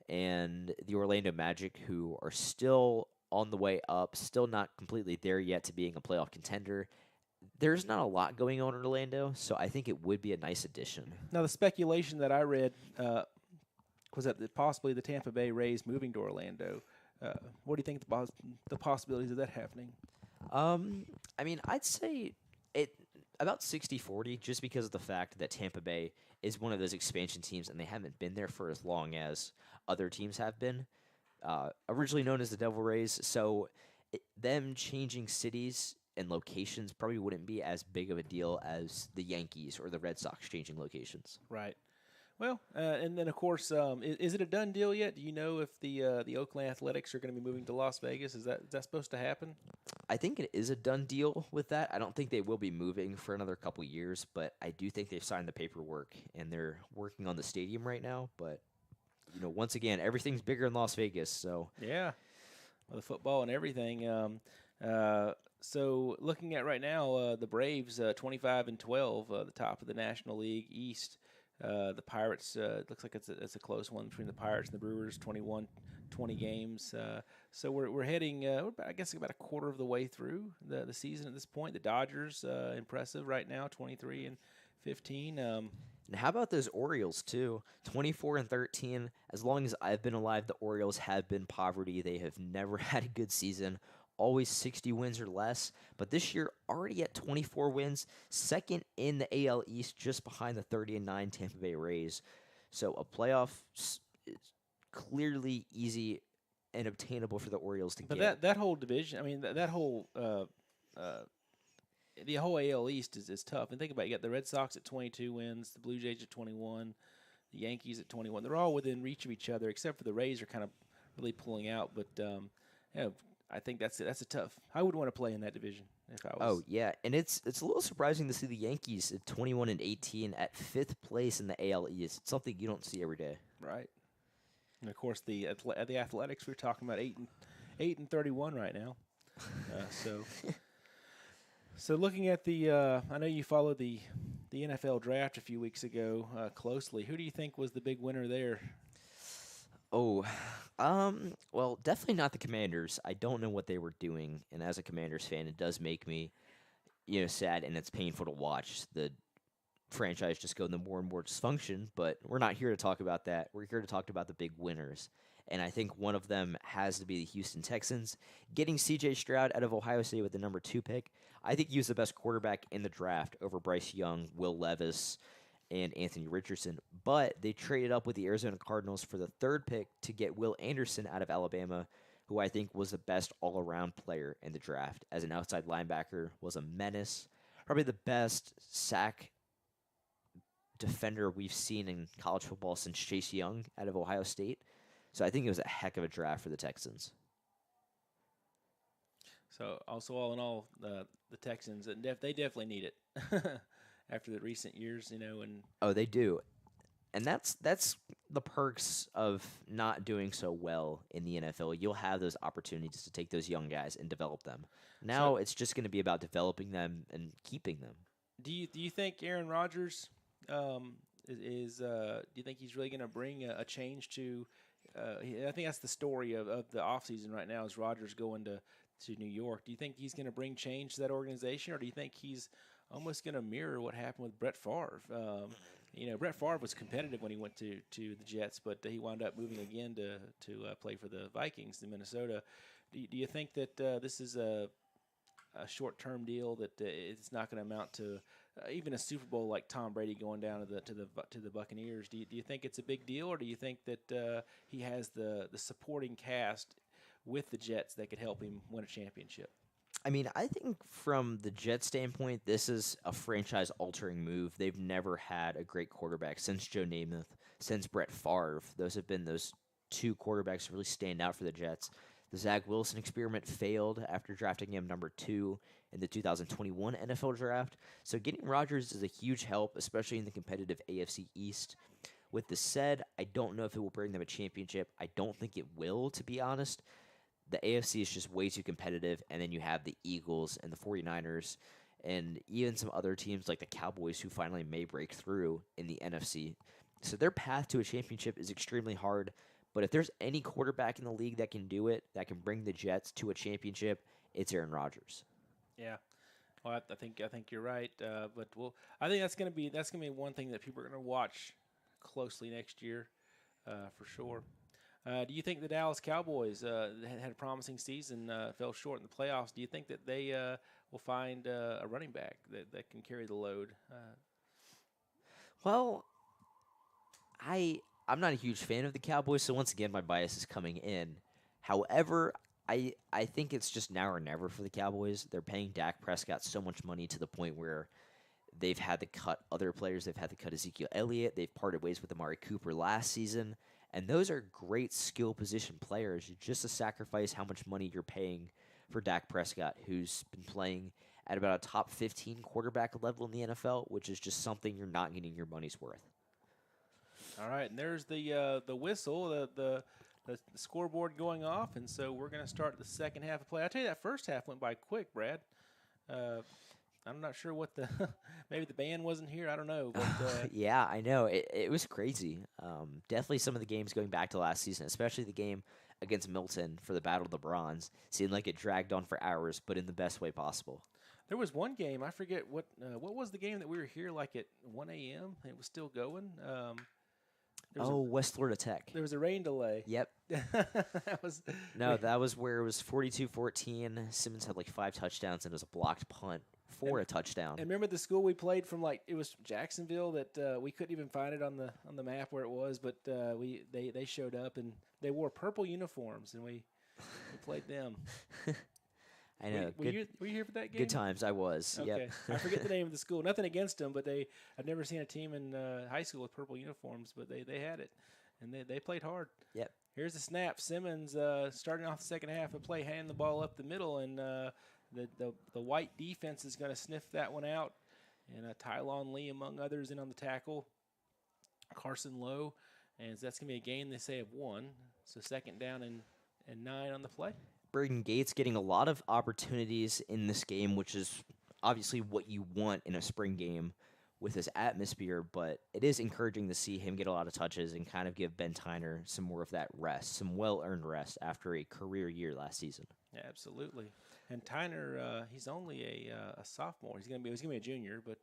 and the Orlando Magic, who are still on the way up, still not completely there yet to being a playoff contender, there's not a lot going on in Orlando, so I think it would be a nice addition. Now, the speculation that I read was that possibly the Tampa Bay Rays moving to Orlando. What do you think the possibilities of that happening? I'd say it about 60-40, just because of the fact that Tampa Bay is one of those expansion teams, and they haven't been there for as long as other teams have been. Originally known as the Devil Rays, so them changing cities and locations probably wouldn't be as big of a deal as the Yankees or the Red Sox changing locations. Right. Well, and then of course, is it a done deal yet? Do you know if the Oakland Athletics are going to be moving to Las Vegas? Is that supposed to happen? I think it is a done deal with that. I don't think they will be moving for another couple years, but I do think they've signed the paperwork and they're working on the stadium right now. But once again, everything's bigger in Las Vegas, so Yeah, well, the football and everything. So looking at right now, the Braves 25-12, the top of the National League East. The Pirates it looks like it's a close one between the Pirates and the Brewers, 21-20 games. So we're heading, I guess, about a quarter of the way through the season at this point. The Dodgers impressive right now, 23-15. And how about those Orioles too? 24-13. As long as I've been alive, the Orioles have been poverty. They have never had a good season. Always 60 wins or less. But this year, already at 24 wins, second in the AL East, just behind the 30-9 Tampa Bay Rays. So a playoff is clearly easy and obtainable for the Orioles to But get. that whole division, I mean, that whole the whole AL East is tough. And think about it, you got the Red Sox at 22 wins, the Blue Jays at 21, the Yankees at 21. They're all within reach of each other, except for the Rays are kind of really pulling out. But I think that's a tough. I would want to play in that division if I was. Oh yeah, and it's a little surprising to see the Yankees at 21-18 at 5th place in the AL East. It's something you don't see every day. Right. And of course the Athletics, we're talking about 8-31 right now. So looking at I know you followed the NFL draft a few weeks ago closely. Who do you think was the big winner there? Oh, well, definitely not the Commanders. I don't know what they were doing, and as a Commanders fan, it does make me, sad, and it's painful to watch the franchise just go into more and more dysfunction. But we're not here to talk about that. We're here to talk about the big winners, and I think one of them has to be the Houston Texans getting C.J. Stroud out of Ohio State with the number 2 pick. I think he was the best quarterback in the draft over Bryce Young, Will Levis, and Anthony Richardson, but they traded up with the Arizona Cardinals for the 3rd pick to get Will Anderson out of Alabama, who I think was the best all-around player in the draft. As an outside linebacker, was a menace, probably the best sack defender we've seen in college football since Chase Young out of Ohio State. So I think it was a heck of a draft for the Texans. So also all in all, the Texans, they definitely need it after the recent years, and Oh, they do. And that's the perks of not doing so well in the NFL. You'll have those opportunities to take those young guys and develop them. Now it's just going to be about developing them and keeping them. Do you think Aaron Rodgers do you think he's really going to bring a change to? I think that's the story of the offseason right now is Rodgers going to New York. Do you think he's going to bring change to that organization, or do you think he's almost going to mirror what happened with Brett Favre? Brett Favre was competitive when he went to the Jets, but he wound up moving again to play for the Vikings in Minnesota. Do you think that this is a short-term deal that it's not going to amount to even a Super Bowl like Tom Brady going down to the Buccaneers? Do you think it's a big deal, or do you think that he has the supporting cast with the Jets that could help him win a championship? I mean, I think from the Jets standpoint, this is a franchise-altering move. They've never had a great quarterback since Joe Namath, since Brett Favre. Those have been those 2 quarterbacks really stand out for the Jets. The Zach Wilson experiment failed after drafting him number 2 in the 2021 NFL draft. So getting Rodgers is a huge help, especially in the competitive AFC East. With this said, I don't know if it will bring them a championship. I don't think it will, to be honest. The AFC is just way too competitive, and then you have the Eagles and the 49ers and even some other teams like the Cowboys who finally may break through in the NFC. So their path to a championship is extremely hard, but if there's any quarterback in the league that can do it, that can bring the Jets to a championship, it's Aaron Rodgers. Yeah. Well, I think you're right, but I think that's going to be one thing that people are going to watch closely next year, for sure. Do you think the Dallas Cowboys had a promising season, fell short in the playoffs? Do you think that they will find a running back that can carry the load? Well, I'm not a huge fan of the Cowboys, so once again, my bias is coming in. However, I think it's just now or never for the Cowboys. They're paying Dak Prescott so much money to the point where They've had to cut other players. They've had to cut Ezekiel Elliott. They've parted ways with Amari Cooper last season. And those are great skill position players. Just to sacrifice how much money you're paying for Dak Prescott, who's been playing at about a top 15 quarterback level in the NFL, which is just something you're not getting your money's worth. All right, and there's the whistle, the scoreboard going off, and so we're going to start the second half of play. I tell you, that first half went by quick, Brad. I'm not sure what the maybe the band wasn't here. I don't know. But, yeah, I know. It was crazy. Definitely some of the games going back to last season, especially the game against Milton for the Battle of the Bronze, seemed like it dragged on for hours, but in the best way possible. There was one game, I forget what was the game that we were here like at 1 a.m. It was still going. West Florida Tech. There was a rain delay. Yep. That was that was where it was 42-14. Simmons had like 5 touchdowns and it was a blocked punt for a touchdown. And remember the school we played from, like, it was Jacksonville that we couldn't even find it on the map where it was, but they showed up and they wore purple uniforms and we played them. I know. Were you here for that game? Good times. I was. Okay. Yep. I forget the name of the school. Nothing against them, but I've never seen a team in high school with purple uniforms, but they had it, and they played hard. Yep. Here's the snap. Simmons starting off the second half of play, handing the ball up the middle, and the white defense is going to sniff that one out. And Tylon Lee, among others, in on the tackle. Carson Lowe, and that's going to be a gain, they say, of 1. So second down and 9 on the play. Braden Gates getting a lot of opportunities in this game, which is obviously what you want in a spring game with this atmosphere, but it is encouraging to see him get a lot of touches and kind of give Ben Tyner some more of that rest, some well-earned rest after a career year last season. Yeah, absolutely. And Tyner, he's only a sophomore. He's gonna be a junior, but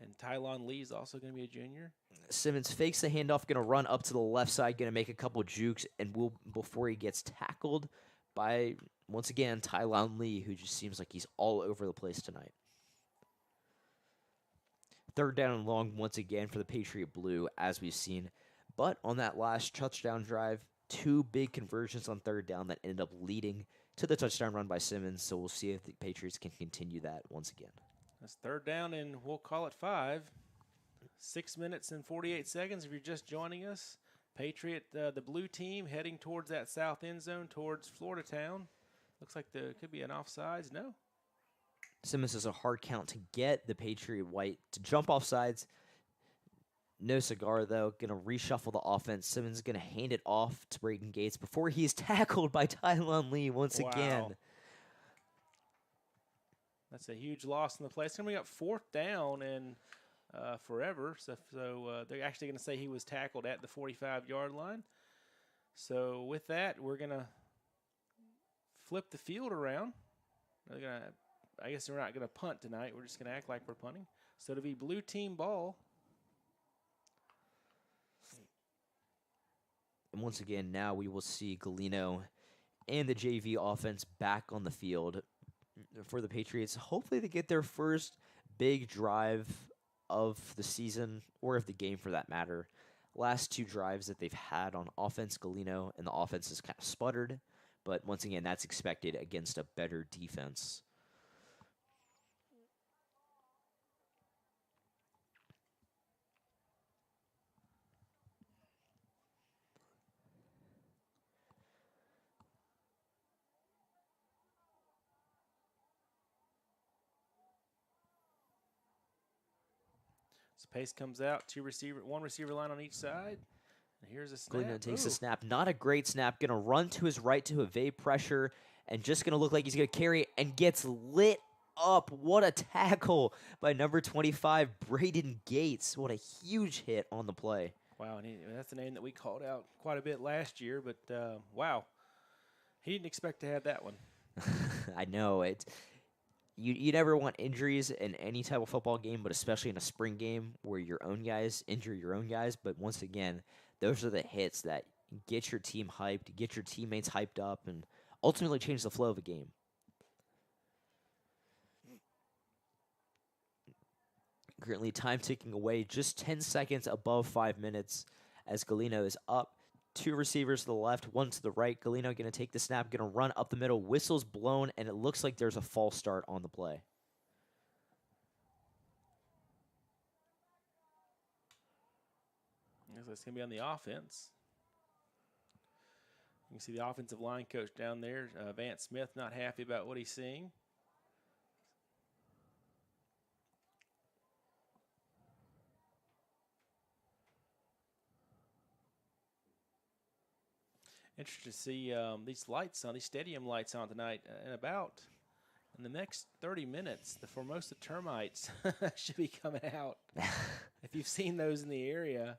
and Tylon Lee is also gonna be a junior. Simmons fakes the handoff, gonna run up to the left side, gonna make a couple jukes, and before he gets tackled by once again Tylon Lee, who just seems like he's all over the place tonight. Third down and long once again for the Patriot Blue, as we've seen. But on that last touchdown drive, 2 big conversions on third down that ended up leading to the touchdown run by Simmons. So we'll see if the Patriots can continue that once again. That's third down, and we'll call it 5. 6 minutes and 48 seconds if you're just joining us. Patriot, the blue team, heading towards that south end zone, towards Florida Town. Looks like there could be an offsides. No. Simmons has a hard count to get the Patriot white to jump off sides. No cigar, though. Going to reshuffle the offense. Simmons is going to hand it off to Braden Gates before he's tackled by Tylon Lee once again. That's a huge loss in the play. It's going to be up 4th down and forever. So they're actually going to say he was tackled at the 45-yard line. So with that, we're going to flip the field around. I guess we're not going to punt tonight. We're just going to act like we're punting. So it'll be blue team ball. And once again, now we will see Galino and the JV offense back on the field for the Patriots. Hopefully they get their first big drive of the season, or of the game for that matter. Last 2 drives that they've had on offense, Galino and the offense has kind of sputtered. But once again, that's expected against a better defense. So Pace comes out, 1 receiver line on each side. And here's a snap. Galino takes a snap. Not a great snap. Going to run to his right to evade pressure and just going to look like he's going to carry it and gets lit up. What a tackle by number 25, Braden Gates. What a huge hit on the play. Wow, and that's the name that we called out quite a bit last year, but wow. He didn't expect to have that one. I know. You never want injuries in any type of football game, but especially in a spring game where your own guys injure your own guys. But once again, those are the hits that get your team hyped, get your teammates hyped up, and ultimately change the flow of a game. Currently, time ticking away, just 10 seconds above 5 minutes as Galino is up. 2 receivers to the left, 1 to the right. Galino going to take the snap, going to run up the middle. Whistle's blown, and it looks like there's a false start on the play. It's going to be on the offense. You can see the offensive line coach down there, Vance Smith, not happy about what he's seeing. Interesting to see these lights on, these stadium lights on tonight. In the next 30 minutes, the Formosa termites should be coming out. If you've seen those in the area,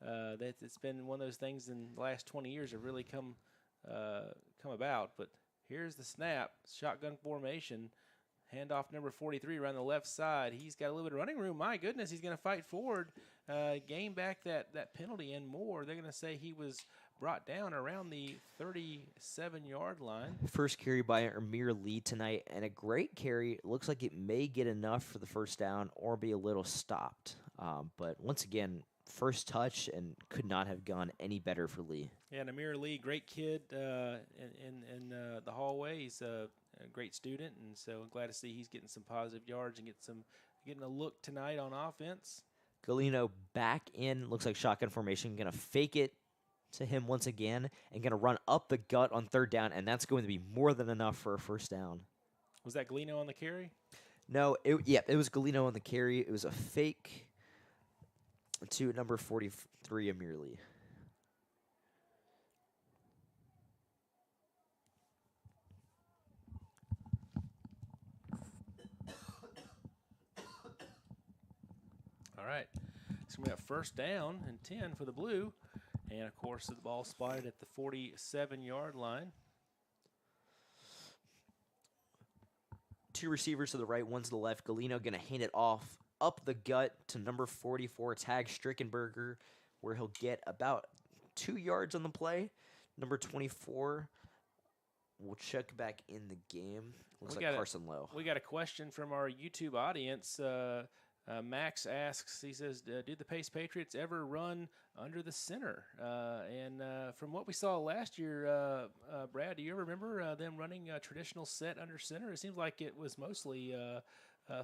it's been one of those things in the last 20 years that really come about. But here's the snap, shotgun formation, handoff number 43 around the left side. He's got a little bit of running room. My goodness, he's going to fight forward, gain back that penalty and more. They're going to say he was brought down around the 37-yard line. First carry by Amir Lee tonight, and a great carry. It looks like it may get enough for the first down or be a little stopped. But once again, first touch and could not have gone any better for Lee. Yeah, and Amir Lee, great kid in the hallway. He's a great student, and so I'm glad to see he's getting some positive yards and getting a look tonight on offense. Galino back in, looks like shotgun formation, going to fake it to him once again and going to run up the gut on third down, and that's going to be more than enough for a first down. Was that Galino on the carry? No, it was Galino on the carry. It was a fake to number 43, Amir Lee. All right, so we have first down and 10 for the Blue. And, of course, the ball spotted at the 47-yard line. Two receivers to the right, one to the left. Galino going to hand it off up the gut to number 44, Tag Strickenberger, where he'll get about 2 yards on the play. Number 24 will check back in the game. Looks like Carson Lowe. We got a question from our YouTube audience. Max asks, he says, did the Pace Patriots ever run under the center? And from what we saw last year, Brad, do you ever remember them running a traditional set under center? It seems like it was mostly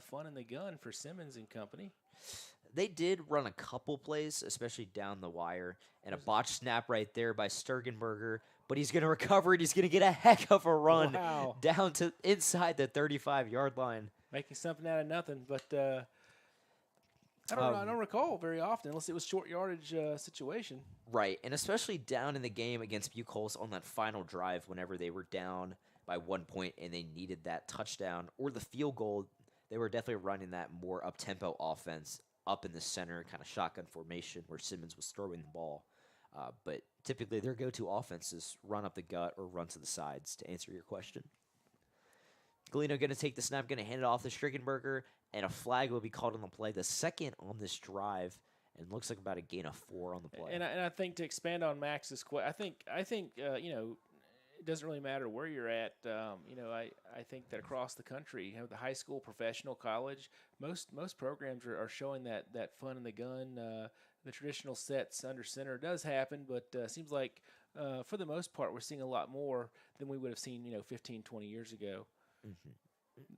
fun in the gun for Simmons and company. They did run a couple plays, especially down the wire, and a botched snap right there by Sturgenberger. But he's going to recover it. He's going to get a heck of a run down to inside the 35-yard line. Making something out of nothing, but I don't recall very often, unless it was short yardage situation. Right, and especially down in the game against Bucholz on that final drive whenever they were down by 1 point and they needed that touchdown or the field goal, they were definitely running that more up-tempo offense up in the center, kind of shotgun formation where Simmons was throwing the ball. But typically their go-to offense is run up the gut or run to the sides, to answer your question. Galino going to take the snap, going to hand it off to Strickenberger, and a flag will be called on the play, the second on this drive, and looks like about a gain of 4 on the play. And I think to expand on Max's question, I think it doesn't really matter where you're at. I think that across the country, the high school, professional, college, most programs are showing that fun in the gun. The traditional sets under center does happen, but seems like for the most part we're seeing a lot more than we would have seen 15, 20 years ago. Mm-hmm.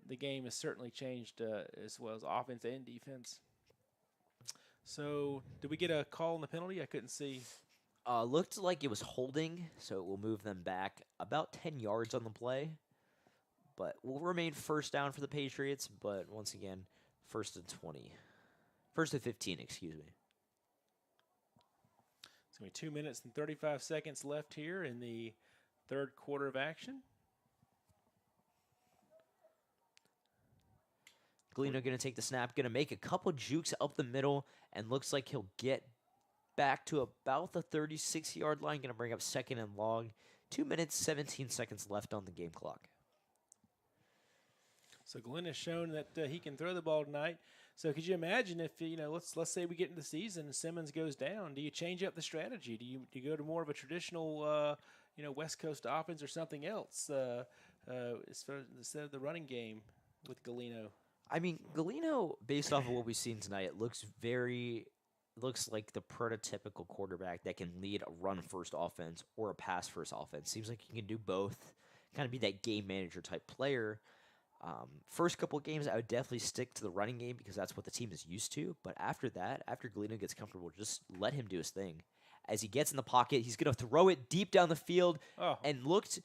The game has certainly changed as well as offense and defense. So, did we get a call on the penalty? I couldn't see. Looked like it was holding, so it will move them back about 10 yards on the play. But will remain first down for the Patriots, but once again, first and 20. First and 15, excuse me. It's going to be 2 minutes and 35 seconds left here in the third quarter of action. Galino going to take the snap, going to make a couple jukes up the middle, and looks like he'll get back to about the 36-yard line. Going to bring up second and long. 2 minutes, 17 seconds left on the game clock. So Glenn has shown that he can throw the ball tonight. So could you imagine if let's say we get into the season and Simmons goes down? Do you change up the strategy? Do you go to more of a traditional West Coast offense or something else instead of the running game with Galino? I mean, Galino, based off of what we've seen tonight, it looks like the prototypical quarterback that can lead a run-first offense or a pass-first offense. Seems like he can do both, kind of be that game manager type player. First couple of games, I would definitely stick to the running game because that's what the team is used to. But after that, after Galeno gets comfortable, just let him do his thing. As he gets in the pocket, he's going to throw it deep down the field Oh, and looked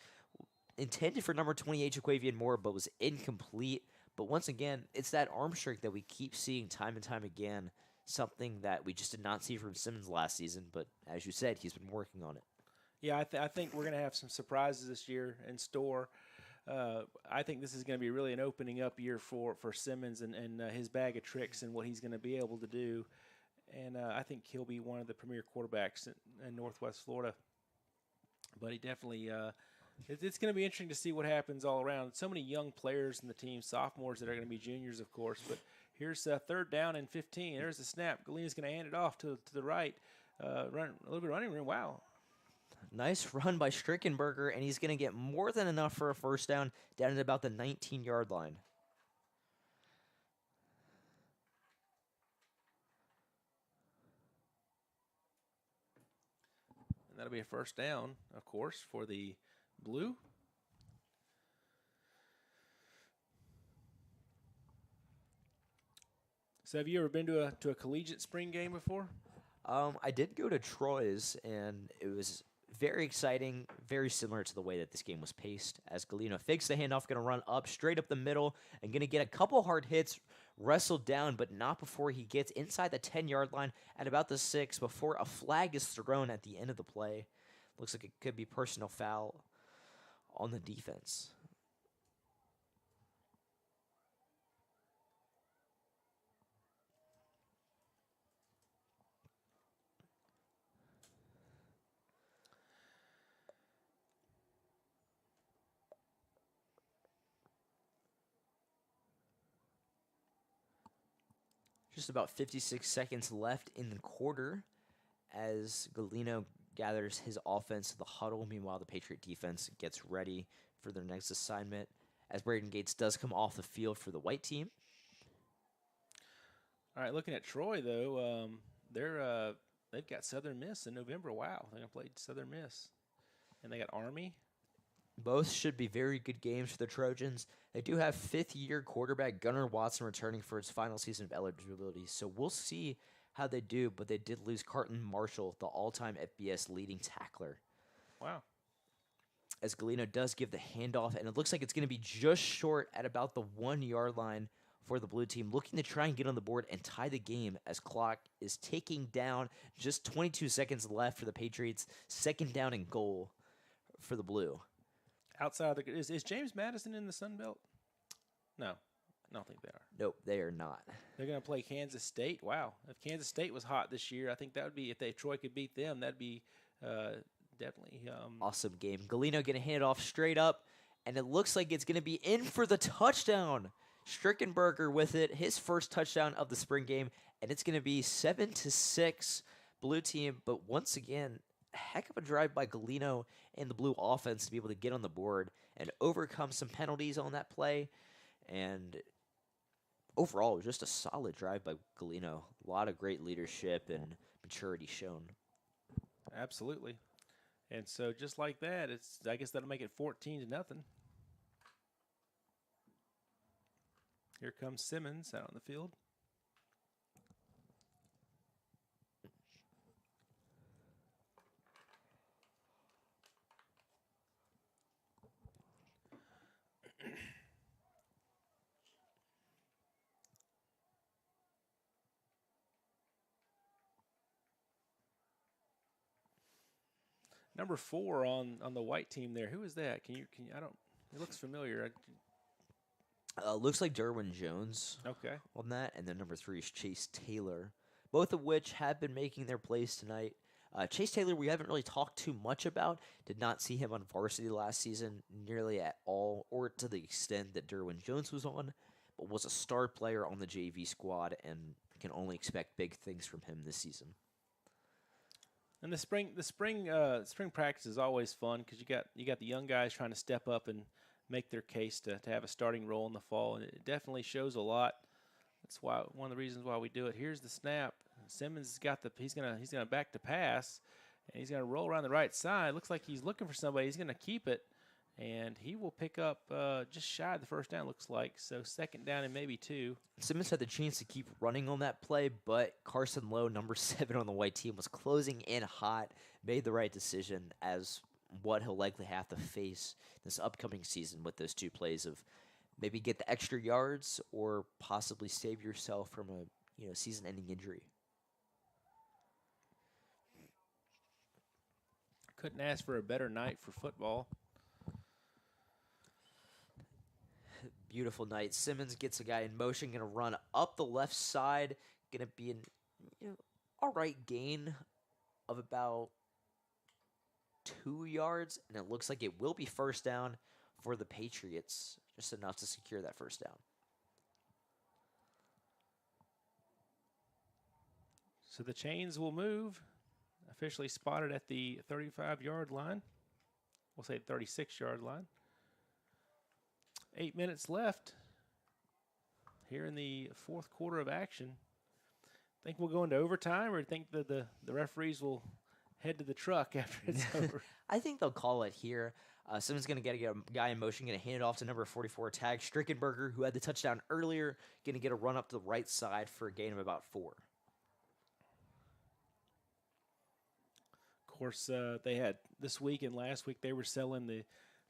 intended for number 28, Jaquavian Moore, but was incomplete. But once again, it's that arm strength that we keep seeing time and time again, something that we just did not see from Simmons last season. But as you said, he's been working on it. yeah, I think we're going to have some surprises this year in store. I think this is going to be really an opening up year for Simmons and his bag of tricks and what he's going to be able to do. And I think he'll be one of the premier quarterbacks in Northwest Florida. But he definitely it's going to be interesting to see what happens all around. So many young players in the team, sophomores that are going to be juniors, of course. But here's third down and 15. There's the snap. Galena's going to hand it off to the right. Run a little bit of running room. Wow. Nice run by Strickenberger, and he's going to get more than enough for a first down at about the 19-yard line. And that'll be a first down, of course, for the Blue. So have you ever been to a collegiate spring game before? I did go to Troy's, and it was very exciting, very similar to the way that this game was paced. As Galeno fakes the handoff, going to run up, straight up the middle, and going to get a couple hard hits, wrestled down, but not before he gets inside the 10-yard line at about the 6, before a flag is thrown at the end of the play. Looks like it could be personal foul on the defense. Just about 56 seconds left in the quarter as Galeno gathers his offense to the huddle. Meanwhile, the Patriot defense gets ready for their next assignment as Braden Gates does come off the field for the white team. All right, looking at Troy, though, they've got Southern Miss in November. Wow, they're going to play Southern Miss. And they got Army. Both should be very good games for the Trojans. They do have fifth-year quarterback Gunnar Watson returning for his final season of eligibility, so we'll see how they do, but they did lose Carton Marshall, the all-time FBS leading tackler. Wow. As Galeno does give the handoff, and it looks like it's going to be just short at about the 1-yard line for the blue team, looking to try and get on the board and tie the game as clock is ticking down. Just 22 seconds left for the Patriots. Second down and goal for the blue. Outside of the is James Madison in the Sun Belt? No, I don't think they are. Nope, they are not. They're going to play Kansas State. Wow, if Kansas State was hot this year, I think that would be if Troy could beat them. That'd be definitely awesome game. Galeno going to hand it off straight up, and it looks like it's going to be in for the touchdown. Strickenberger with it, his first touchdown of the spring game, and it's going to be 7-6 blue team. But once again, heck of a drive by Galeno and the blue offense to be able to get on the board and overcome some penalties on that play. And overall, it was just a solid drive by Galeno. A lot of great leadership and maturity shown. Absolutely. And so just like that, I guess that'll make it 14-0. Here comes Simmons out on the field. Number 4 on the white team there. Who is that? Can you I don't it looks familiar. Looks like Derwin Jones Okay. on that, and then number 3 is Chase Taylor, both of which have been making their plays tonight. Chase Taylor, we haven't really talked too much about. Did not see him on varsity last season nearly at all, or to the extent that Derwin Jones was on, but was a star player on the JV squad, and can only expect big things from him this season. And the spring practice is always fun because you got the young guys trying to step up and make their case to have a starting role in the fall, and it definitely shows a lot. That's why one of the reasons why we do it. Here's the snap. Simmons has got he's gonna back to pass, and he's gonna roll around the right side. Looks like he's looking for somebody. He's gonna keep it, and he will pick up just shy of the first down, looks like. So 2nd down and maybe 2. Simmons had the chance to keep running on that play, but Carson Lowe, number 7 on the white team, was closing in hot, made the right decision as what he'll likely have to face this upcoming season with those 2 plays of maybe get the extra yards or possibly save yourself from a season-ending injury. Couldn't ask for a better night for football. Beautiful night. Simmons gets a guy in motion, going to run up the left side, going to be an all right gain of about 2 yards, and it looks like it will be first down for the Patriots, just enough to secure that first down. So the chains will move. Officially spotted at the 35-yard line. We'll say 36-yard line. 8 minutes left here in the 4th quarter of action. Think we'll go into overtime, or think that the referees will head to the truck after it's over? I think they'll call it here. Simmons going to get a guy in motion, going to hand it off to number 44, Tag Strickenberger, who had the touchdown earlier, going to get a run up to the right side for a gain of about 4. Of course, they had this week and last week they were selling the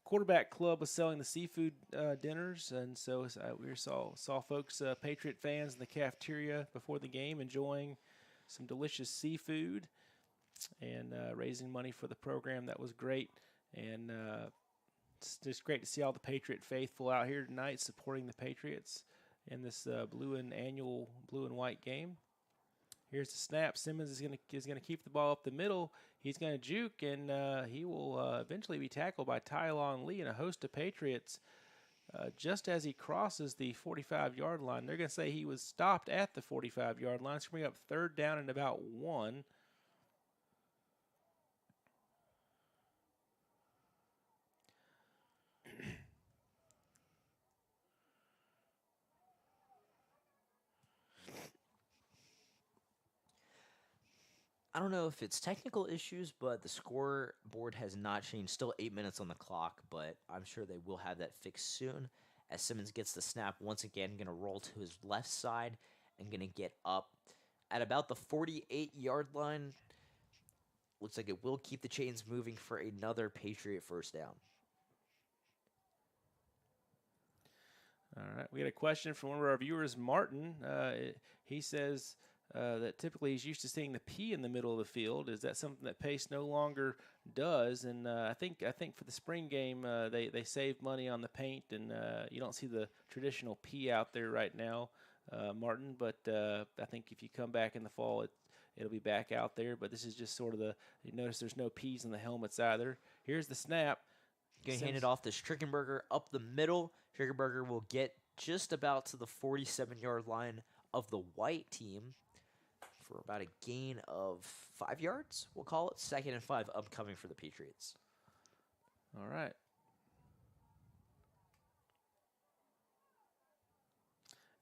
quarterback club was selling the seafood dinners, and so we saw folks, Patriot fans in the cafeteria before the game enjoying some delicious seafood and raising money for the program. That was great, and it's just great to see all the Patriot faithful out here tonight supporting the Patriots in this annual blue and white game. Here's the snap. Simmons is gonna keep the ball up the middle. He's gonna juke, and he will eventually be tackled by Tylon Lee and a host of Patriots just as he crosses the 45-yard line. They're gonna say he was stopped at the 45-yard line. It's gonna bring up 3rd down and about 1. I don't know if it's technical issues, but the scoreboard has not changed. Still 8 minutes on the clock, but I'm sure they will have that fixed soon. As Simmons gets the snap once again, going to roll to his left side and going to get up at about the 48-yard line. Looks like it will keep the chains moving for another Patriot first down. All right, we had a question from one of our viewers, Martin. He says that typically he's used to seeing the P in the middle of the field. Is that something that Pace no longer does? And I think for the spring game they saved money on the paint, and you don't see the traditional P out there right now, Martin. But I think if you come back in the fall, it'll be back out there. But this is just sort of you notice there's no P's in the helmets either. Here's the snap. Going to hand it off to Strickenberger up the middle. Strickenberger will get just about to the 47-yard line of the white team for about a gain of 5 yards, we'll call it. 2nd and 5 upcoming for the Patriots. All right.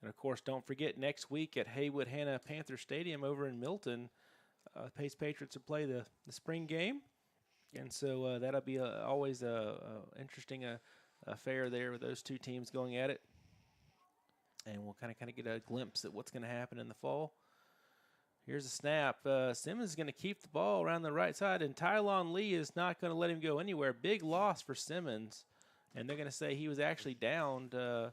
And, of course, don't forget next week at Haywood Hanna Panther Stadium over in Milton, Pace Patriots will play the spring game. And so that'll be always a interesting affair there with those two teams going at it. And we'll kind of get a glimpse at what's going to happen in the fall. Here's a snap. Simmons is going to keep the ball around the right side, and Tylon Lee is not going to let him go anywhere. Big loss for Simmons. And they're going to say he was actually downed back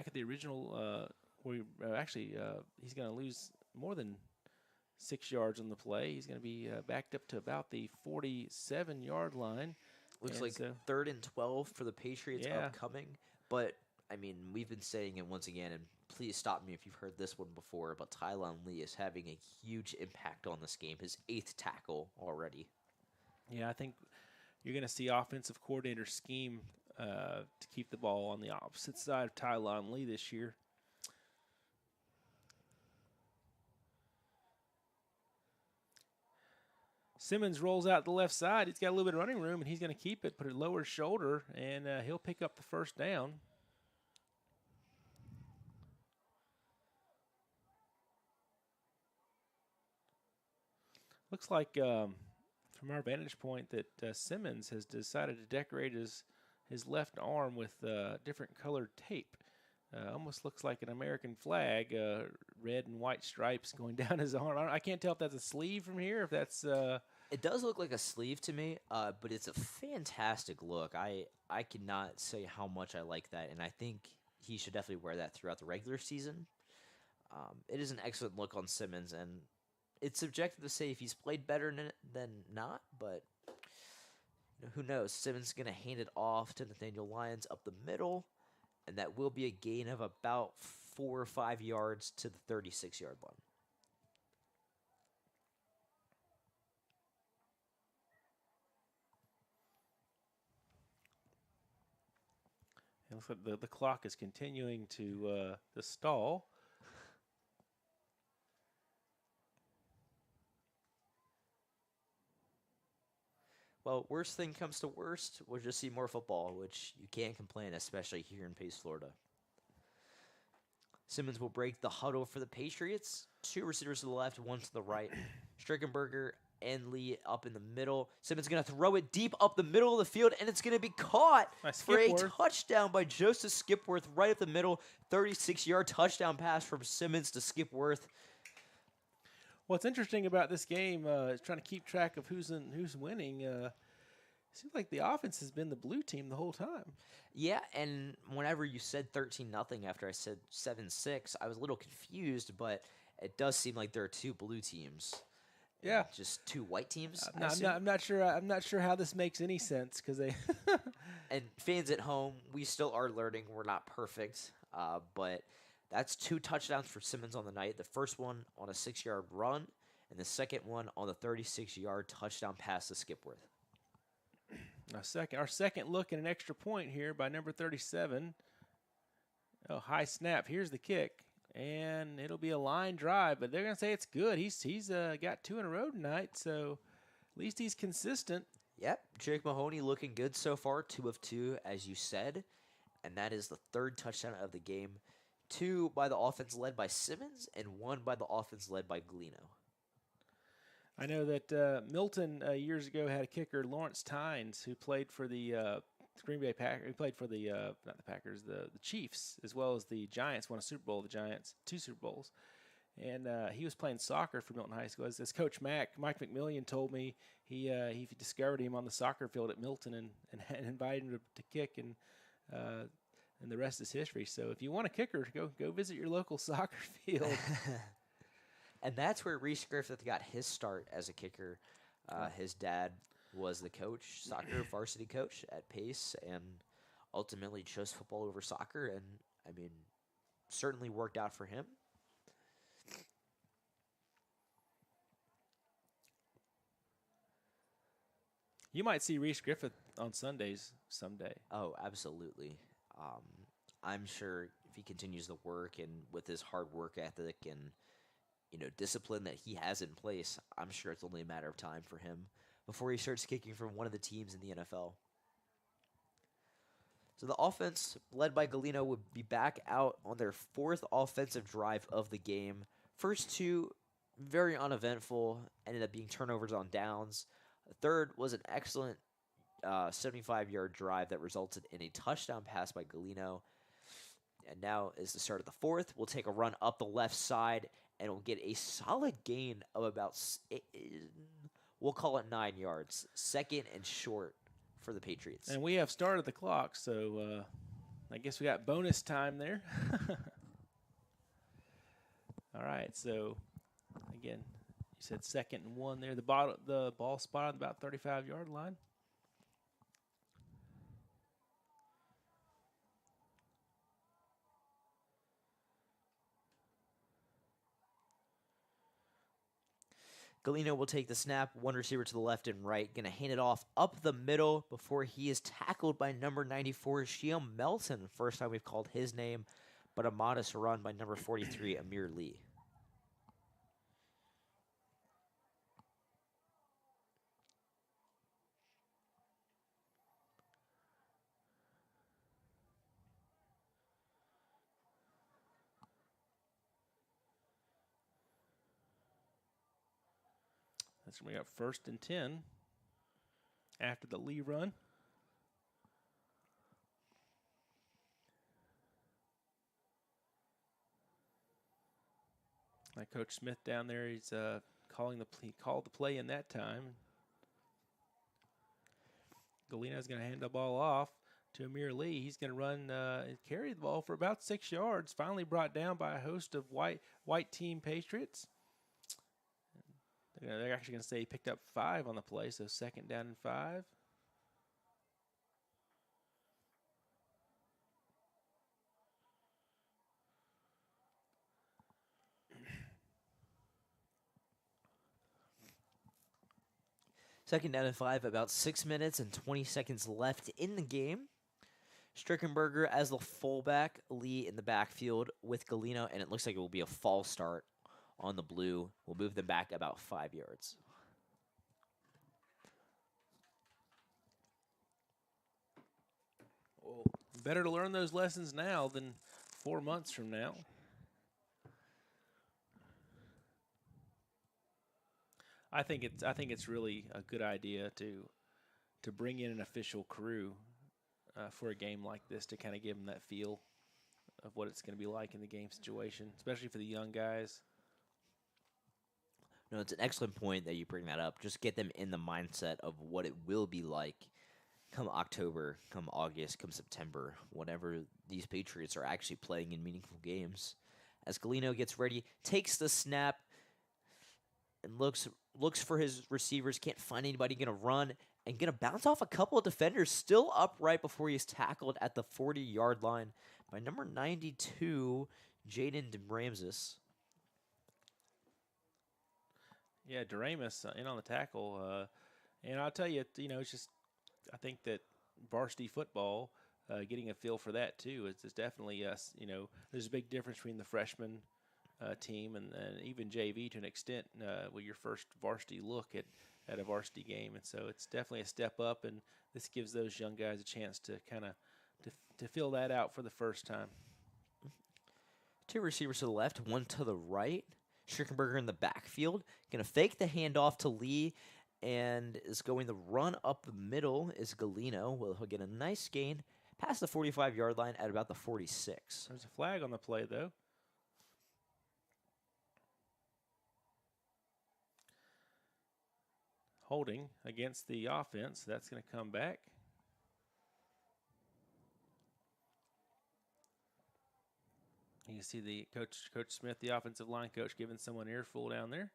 at the original he's going to lose more than 6 yards on the play. He's going to be backed up to about the 47-yard line. Looks like 3rd and 12 for the Patriots upcoming. But, I mean, we've been saying it once again, and please stop me if you've heard this one before, but Tylon Lee is having a huge impact on this game. His 8th tackle already. Yeah, I think you're going to see offensive coordinator scheme to keep the ball on the opposite side of Tylon Lee this year. Simmons rolls out the left side. He's got a little bit of running room, and he's going to keep it, put it lower shoulder, and he'll pick up the first down. Looks like from our vantage point that Simmons has decided to decorate his left arm with different colored tape. Almost looks like an American flag, red and white stripes going down his arm. I can't tell if that's a sleeve from here, if that's. It does look like a sleeve to me, but it's a fantastic look. I cannot say how much I like that, and I think he should definitely wear that throughout the regular season. It is an excellent look on Simmons, and it's subjective to say if he's played better than not, but who knows? Simmons is going to hand it off to Nathaniel Lyons up the middle, and that will be a gain of about 4 or 5 yards to the 36-yard line. It looks like the clock is continuing to stall. Well, worst thing comes to worst, we'll just see more football, which you can't complain, especially here in Pace, Florida. Simmons will break the huddle for the Patriots. 2 receivers to the left, 1 to the right. Strickenberger and Lee up in the middle. Simmons going to throw it deep up the middle of the field, and it's going to be caught for a touchdown by Joseph Skipworth right up the middle. 36-yard touchdown pass from Simmons to Skipworth. What's interesting about this game is trying to keep track of who's winning. It seems like the offense has been the blue team the whole time. Yeah, and whenever you said 13-0 after I said 7-6, I was a little confused, but it does seem like there are 2 blue teams. Yeah, just 2 white teams. I'm not sure. I'm not sure how this makes any sense because they. And fans at home, we still are learning. We're not perfect, but that's 2 touchdowns for Simmons on the night. The first one on a 6-yard run, and the second one on the 36-yard touchdown pass to Skipworth. Our second look at an extra point here by number 37. Oh, high snap. Here's the kick, and it'll be a line drive, but they're gonna say it's good. He's got 2 in a row tonight, so at least he's consistent. Yep, Jake Mahoney looking good so far, 2 of 2, as you said, and that is the 3rd touchdown of the game. 2 by the offense led by Simmons, and 1 by the offense led by Galeno. I know that Milton years ago had a kicker, Lawrence Tynes, who played for the Green Bay Packers. He played for the not the Packers, the Chiefs, as well as the Giants. Won a Super Bowl. The Giants, 2 Super Bowls, and he was playing soccer for Milton High School. As Coach Mike McMillian told me, he discovered him on the soccer field at Milton and invited him to kick, and the rest is history. So if you want a kicker, go visit your local soccer field. And that's where Reese Griffith got his start as a kicker. His dad was the coach, soccer varsity coach at Pace, and ultimately chose football over soccer. And, I mean, certainly worked out for him. You might see Reese Griffith on Sundays someday. Oh, absolutely. I'm sure if he continues to work and with his hard work ethic and discipline that he has in place, I'm sure it's only a matter of time for him before he starts kicking for one of the teams in the NFL. So the offense, led by Galeno, would be back out on their 4th offensive drive of the game. First 2, very uneventful, ended up being turnovers on downs. The 3rd was an excellent 75-yard drive that resulted in a touchdown pass by Galeno. And now is the start of the 4th. We'll take a run up the left side, and we'll get a solid gain of about, we'll call it 9 yards. 2nd and short for the Patriots. And we have started the clock, so I guess we got bonus time there. All right, so again, you said 2nd and 1 there. The ball spotted about 35-yard line. Galeno will take the snap, 1 receiver to the left and right, going to hand it off up the middle before he is tackled by number 94, Sheum Melton. First time we've called his name, but a modest run by number 43, Amir Lee. We got 1st and 10. after the Lee run. Like Coach Smith down there, he's he called the play in that time. Galino's going to hand the ball off to Amir Lee. He's going to run and carry the ball for about 6 yards. Finally brought down by a host of white team Patriots. They're actually going to say he picked up 5 on the play, so 2nd down and 5. Second down and 5, about 6 minutes and 20 seconds left in the game. Strickenberger as the fullback, Lee in the backfield with Galino, and it looks like it will be a false start on the blue. We'll move them back about 5 yards. Well, better to learn those lessons now than 4 months from now. I think it's really a good idea to bring in an official crew for a game like this to kind of give them that feel of what it's going to be like in the game situation, especially for the young guys. No, it's an excellent point that you bring that up. Just get them in the mindset of what it will be like come October, come August, come September, whenever these Patriots are actually playing in meaningful games. As Galino gets ready, takes the snap, and looks for his receivers, can't find anybody, going to run, and going to bounce off a couple of defenders, still upright before he's tackled at the 40-yard line by number 92, Jaden DeBramsis. Yeah, Doremus in on the tackle. And I'll tell you, it's just, I think that varsity football, getting a feel for that too, is definitely, there's a big difference between the freshman team and even JV to an extent with your first varsity look at a varsity game. And so it's definitely a step up, and this gives those young guys a chance to kind of to fill that out for the first time. 2 receivers to the left, 1 to the right. Strickenberger in the backfield, going to fake the handoff to Lee, and is going to run up the middle is Galino. Well, he'll get a nice gain past the 45-yard line at about the 46. There's a flag on the play, though. Holding against the offense. That's going to come back. You can see the Coach Smith, the offensive line coach, giving someone an earful down there.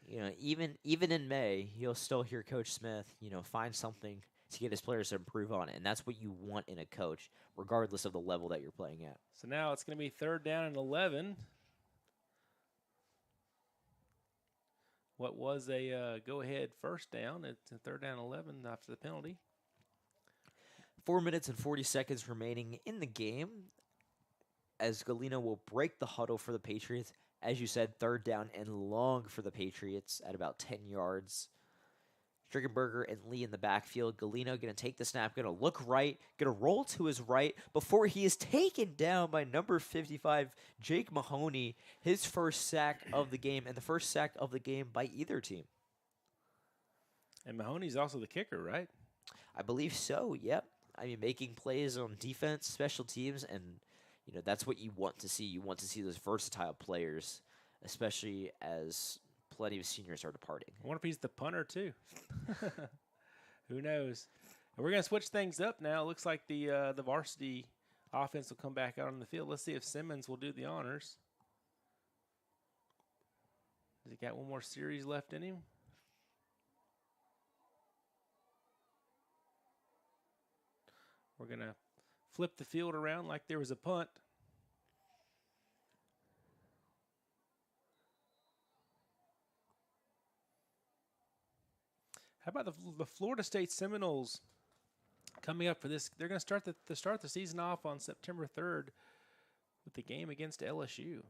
Even in May, you'll still hear Coach Smith, find something to get his players to improve on it, and that's what you want in a coach, regardless of the level that you're playing at. So now it's going to be 3rd down and 11. What was a go-ahead 1st down? It's a 3rd down and 11 after the penalty. 4 minutes and 40 seconds remaining in the game, as Galino will break the huddle for the Patriots. As you said, 3rd down and long for the Patriots at about 10 yards. Strickenberger and Lee in the backfield. Galino going to take the snap, going to look right, going to roll to his right before he is taken down by number 55, Jake Mahoney. His first sack of the game, and the first sack of the game by either team. And Mahoney's also the kicker, right? I believe so, yep. I mean, making plays on defense, special teams, and that's what you want to see. You want to see those versatile players, especially as plenty of seniors are departing. I wonder if he's the punter, too. Who knows? And we're going to switch things up now. It looks like the varsity offense will come back out on the field. Let's see if Simmons will do the honors. Has he got one more series left in him? We're going to flip the field around like there was a punt. How about the Florida State Seminoles coming up for this? They're going to start the season off on September 3rd with the game against LSU.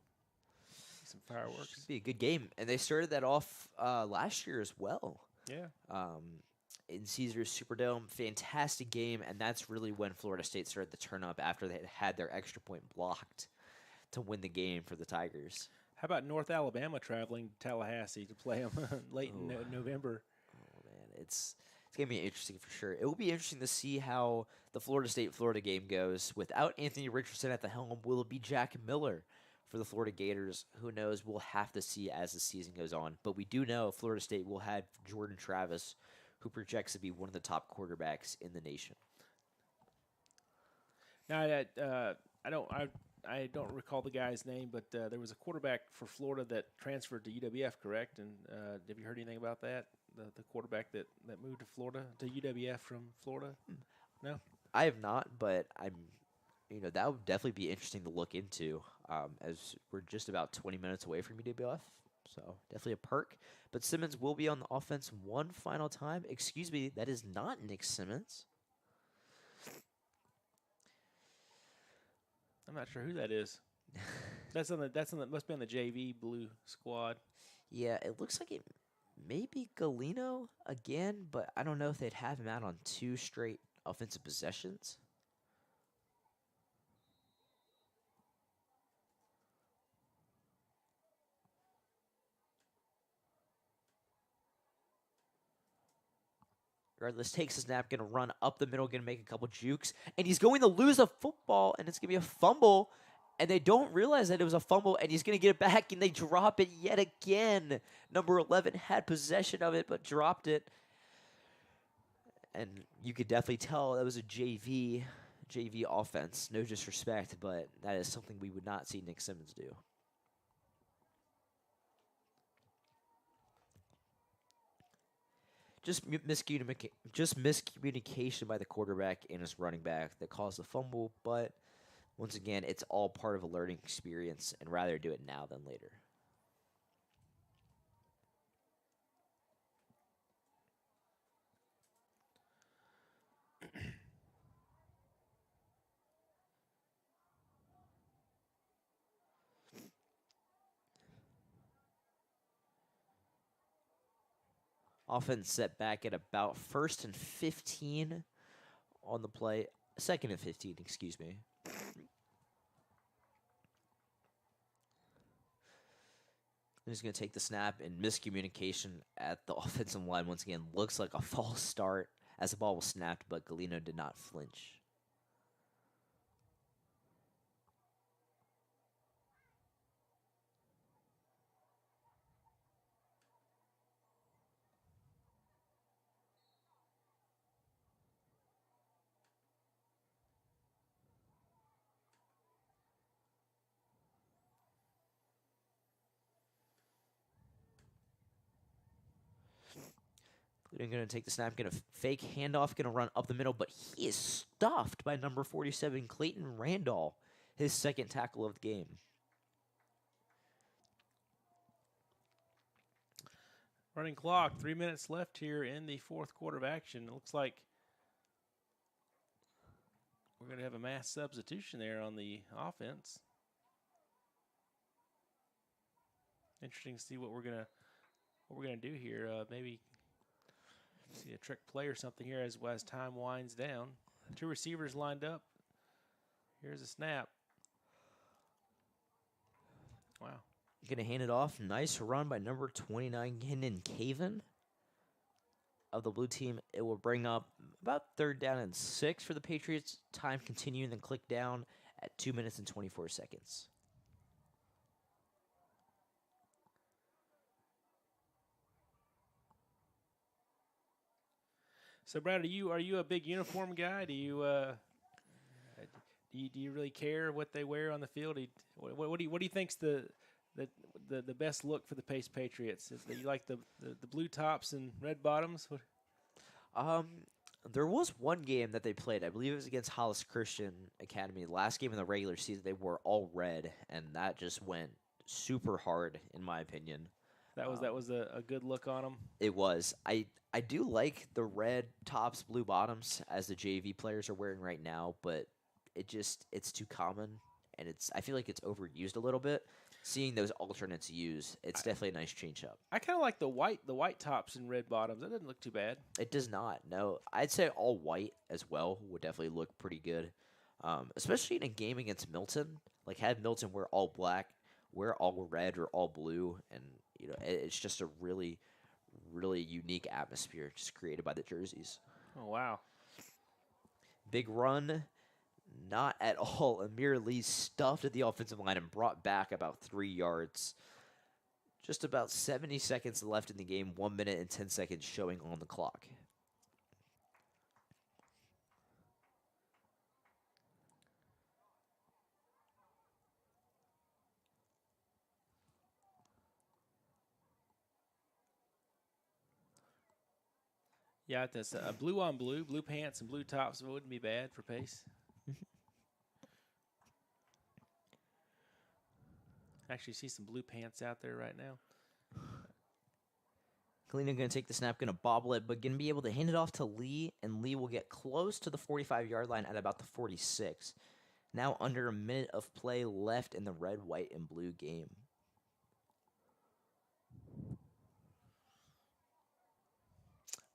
Some fireworks. Should be a good game, and they started that off last year as well. Yeah. In Caesars Superdome, fantastic game, and that's really when Florida State started to turn up after they had their extra point blocked to win the game for the Tigers. How about North Alabama traveling to Tallahassee to play them late in November? Oh man, it's gonna be interesting for sure. It will be interesting to see how the Florida State-Florida game goes. Without Anthony Richardson at the helm, will it be Jack Miller for the Florida Gators? Who knows? We'll have to see as the season goes on. But we do know Florida State will have Jordan Travis, who projects to be one of the top quarterbacks in the nation. Now, I don't recall the guy's name, but there was a quarterback for Florida that transferred to UWF, correct? And have you heard anything about that? The quarterback that moved to Florida, to UWF from Florida? No? I have not, but that would definitely be interesting to look into, as we're just about 20 minutes away from UWF. So definitely a perk. But Simmons will be on the offense one final time. Excuse me, that is not Nick Simmons. I'm not sure who that is. That's on the must be on the JV blue squad. Yeah, it looks like it may be Galino again, but I don't know if they'd have him out on 2 straight offensive possessions. Regardless, takes a snap, going to run up the middle, going to make a couple jukes, and he's going to lose a football, and it's going to be a fumble, and they don't realize that it was a fumble, and he's going to get it back, and they drop it yet again. Number 11 had possession of it, but dropped it, and you could definitely tell that was a JV offense. No disrespect, but that is something we would not see Nick Simmons do. Just miscommunication by the quarterback and his running back that caused the fumble. But once again, it's all part of a learning experience, and rather do it now than later. Offense set back at about 1st and 15 on the play. 2nd and 15, excuse me. He's going to take the snap, and miscommunication at the offensive line once again. Looks like a false start as the ball was snapped, but Galino did not flinch. Going to take the snap, going to fake handoff, going to run up the middle, but he is stuffed by number 47, Clayton Randall, his 2nd tackle of the game. Running clock, 3 minutes left here in the 4th quarter of action. It looks like we're going to have a mass substitution there on the offense. Interesting to see what we're gonna do here. Maybe see a trick play or something here as time winds down. 2 receivers lined up. Here's a snap. Wow. Going to hand it off. Nice run by number 29, Kenan Caven of the blue team. It will bring up about 3rd down and 6 for the Patriots. Time continuing, then click down at 2 minutes and 24 seconds. So, Brad, are you a big uniform guy? Do you really care what they wear on the field? What do you think's the best look for the Pace Patriots? Is that you like the blue tops and red bottoms? There was one game that they played. I believe it was against Hollis Christian Academy. Last game in the regular season, they wore all red, and that just went super hard, in my opinion. That was a good look on them. It was. I do like the red tops, blue bottoms as the JV players are wearing right now, but it's too common, and I feel like it's overused a little bit. Seeing those alternates used, it's definitely a nice change up. I kind of like the white tops and red bottoms. That doesn't look too bad. It does not. No, I'd say all white as well would definitely look pretty good, especially in a game against Milton. Like, have Milton wear all black, wear all red or all blue, and it's just a really, really unique atmosphere just created by the jerseys. Oh, wow. Big run, not at all. Amir Lee stuffed at the offensive line and brought back about 3 yards. Just about 70 seconds left in the game, 1 minute and 10 seconds showing on the clock. Yeah, that's blue on blue, blue pants and blue tops. It wouldn't be bad for pace. Actually, see some blue pants out there right now. Galena going to take the snap, going to bobble it, but going to be able to hand it off to Lee, and Lee will get close to the 45-yard line at about the 46. Now under a minute of play left in the red, white, and blue game.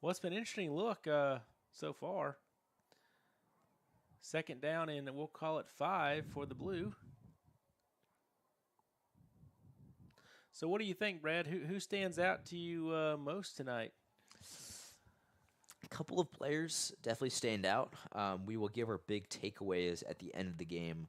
Well, it's been an interesting look so far. Second down, and we'll call it 5 for the blue. So what do you think, Brad? Who stands out to you most tonight? A couple of players definitely stand out. We will give our big takeaways at the end of the game.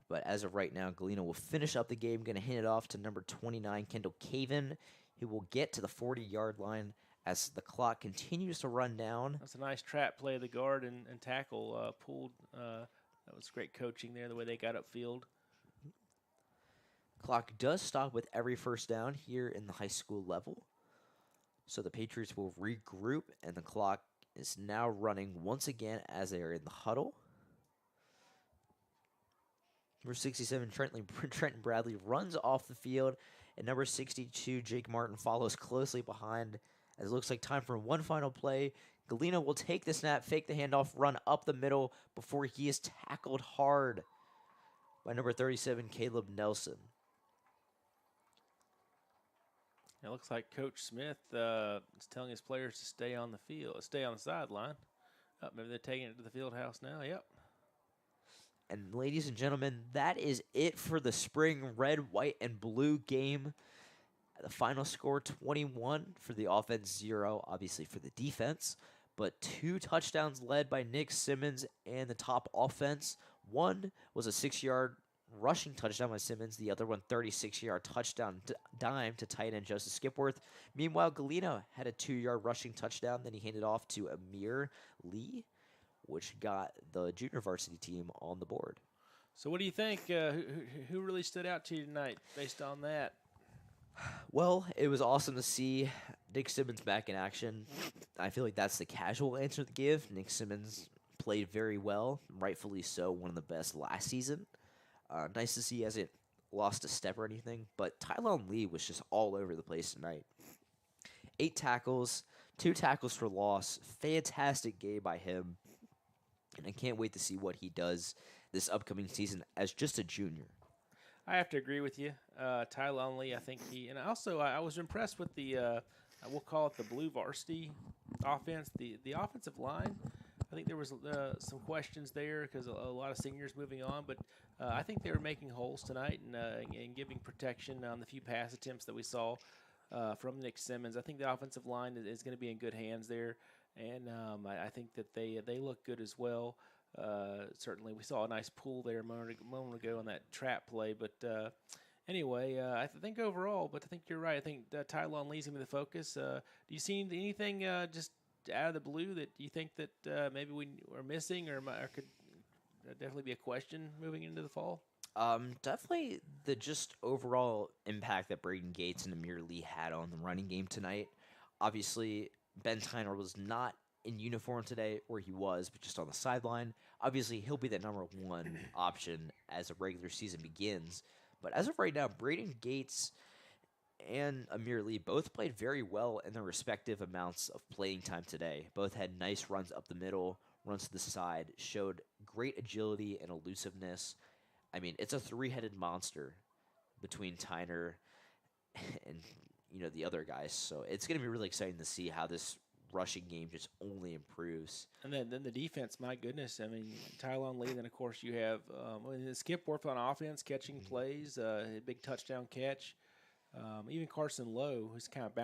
But as of right now, Galena will finish up the game. Going to hand it off to number 29, Kendall Caven, who will get to the 40-yard line as the clock continues to run down. That's a nice trap play. The guard and tackle pulled. That was great coaching there, the way they got upfield. Clock does stop with every first down here in the high school level. So the Patriots will regroup, and the clock is now running once again as they are in the huddle. Number 67, Trenton Bradley runs off the field, and number 62, Jake Martin, follows closely behind as it looks like time for one final play. Galena will take the snap, fake the handoff, run up the middle before he is tackled hard by number 37, Caleb Nelson. It looks like Coach Smith is telling his players to stay on the field, stay on the sideline. Oh, maybe they're taking it to the field house now. Yep. And ladies and gentlemen, that is it for the spring red, white, and blue game. The final score 21 for the offense, 0 obviously for the defense, but 2 touchdowns led by Nick Simmons and the top offense. One was a 6-yard rushing touchdown by Simmons, the other one 36-yard touchdown dime to tight end Joseph Skipworth. Meanwhile, Galena had a 2-yard rushing touchdown, then he handed off to Amir Lee, which got the junior varsity team on the board. So what do you think? Who really stood out to you tonight based on that? Well, it was awesome to see Nick Simmons back in action. I feel like that's the casual answer to give. Nick Simmons played very well, rightfully so, one of the best last season. Nice to see he hasn't lost a step or anything, but Tylon Lee was just all over the place tonight. 8 tackles, 2 tackles for loss. Fantastic game by him, and I can't wait to see what he does this upcoming season as just a junior. I have to agree with you. Tylon Lee, I think he, and also I was impressed with the, we'll call it the blue varsity offense, the offensive line. I think there was some questions there because a lot of seniors moving on, but I think they were making holes tonight and giving protection on the few pass attempts that we saw from Nick Simmons. I think the offensive line is going to be in good hands there, and I think that they look good as well. Certainly, we saw a nice pull there a moment ago on that trap play, but anyway, I think overall, but I think you're right. I think Tylon Lee's going to be the focus. Do you see anything just out of the blue that you think that maybe we are missing or could definitely be a question moving into the fall? Definitely the just overall impact that Braden Gates and Amir Lee had on the running game tonight. Obviously, Ben Tyner was not in uniform today, or he was, but just on the sideline. Obviously, he'll be the number 1 option as the regular season begins. But as of right now, Braden Gates and Amir Lee both played very well in their respective amounts of playing time today. Both had nice runs up the middle, runs to the side, showed great agility and elusiveness. I mean, it's a 3-headed monster between Tyner and the other guys. So it's going to be really exciting to see how this rushing game just only improves. And then the defense, my goodness. I mean, Tylon Lee, then, of course, you have Skipworth on offense, catching plays, a big touchdown catch. Even Carson Lowe, who's kind of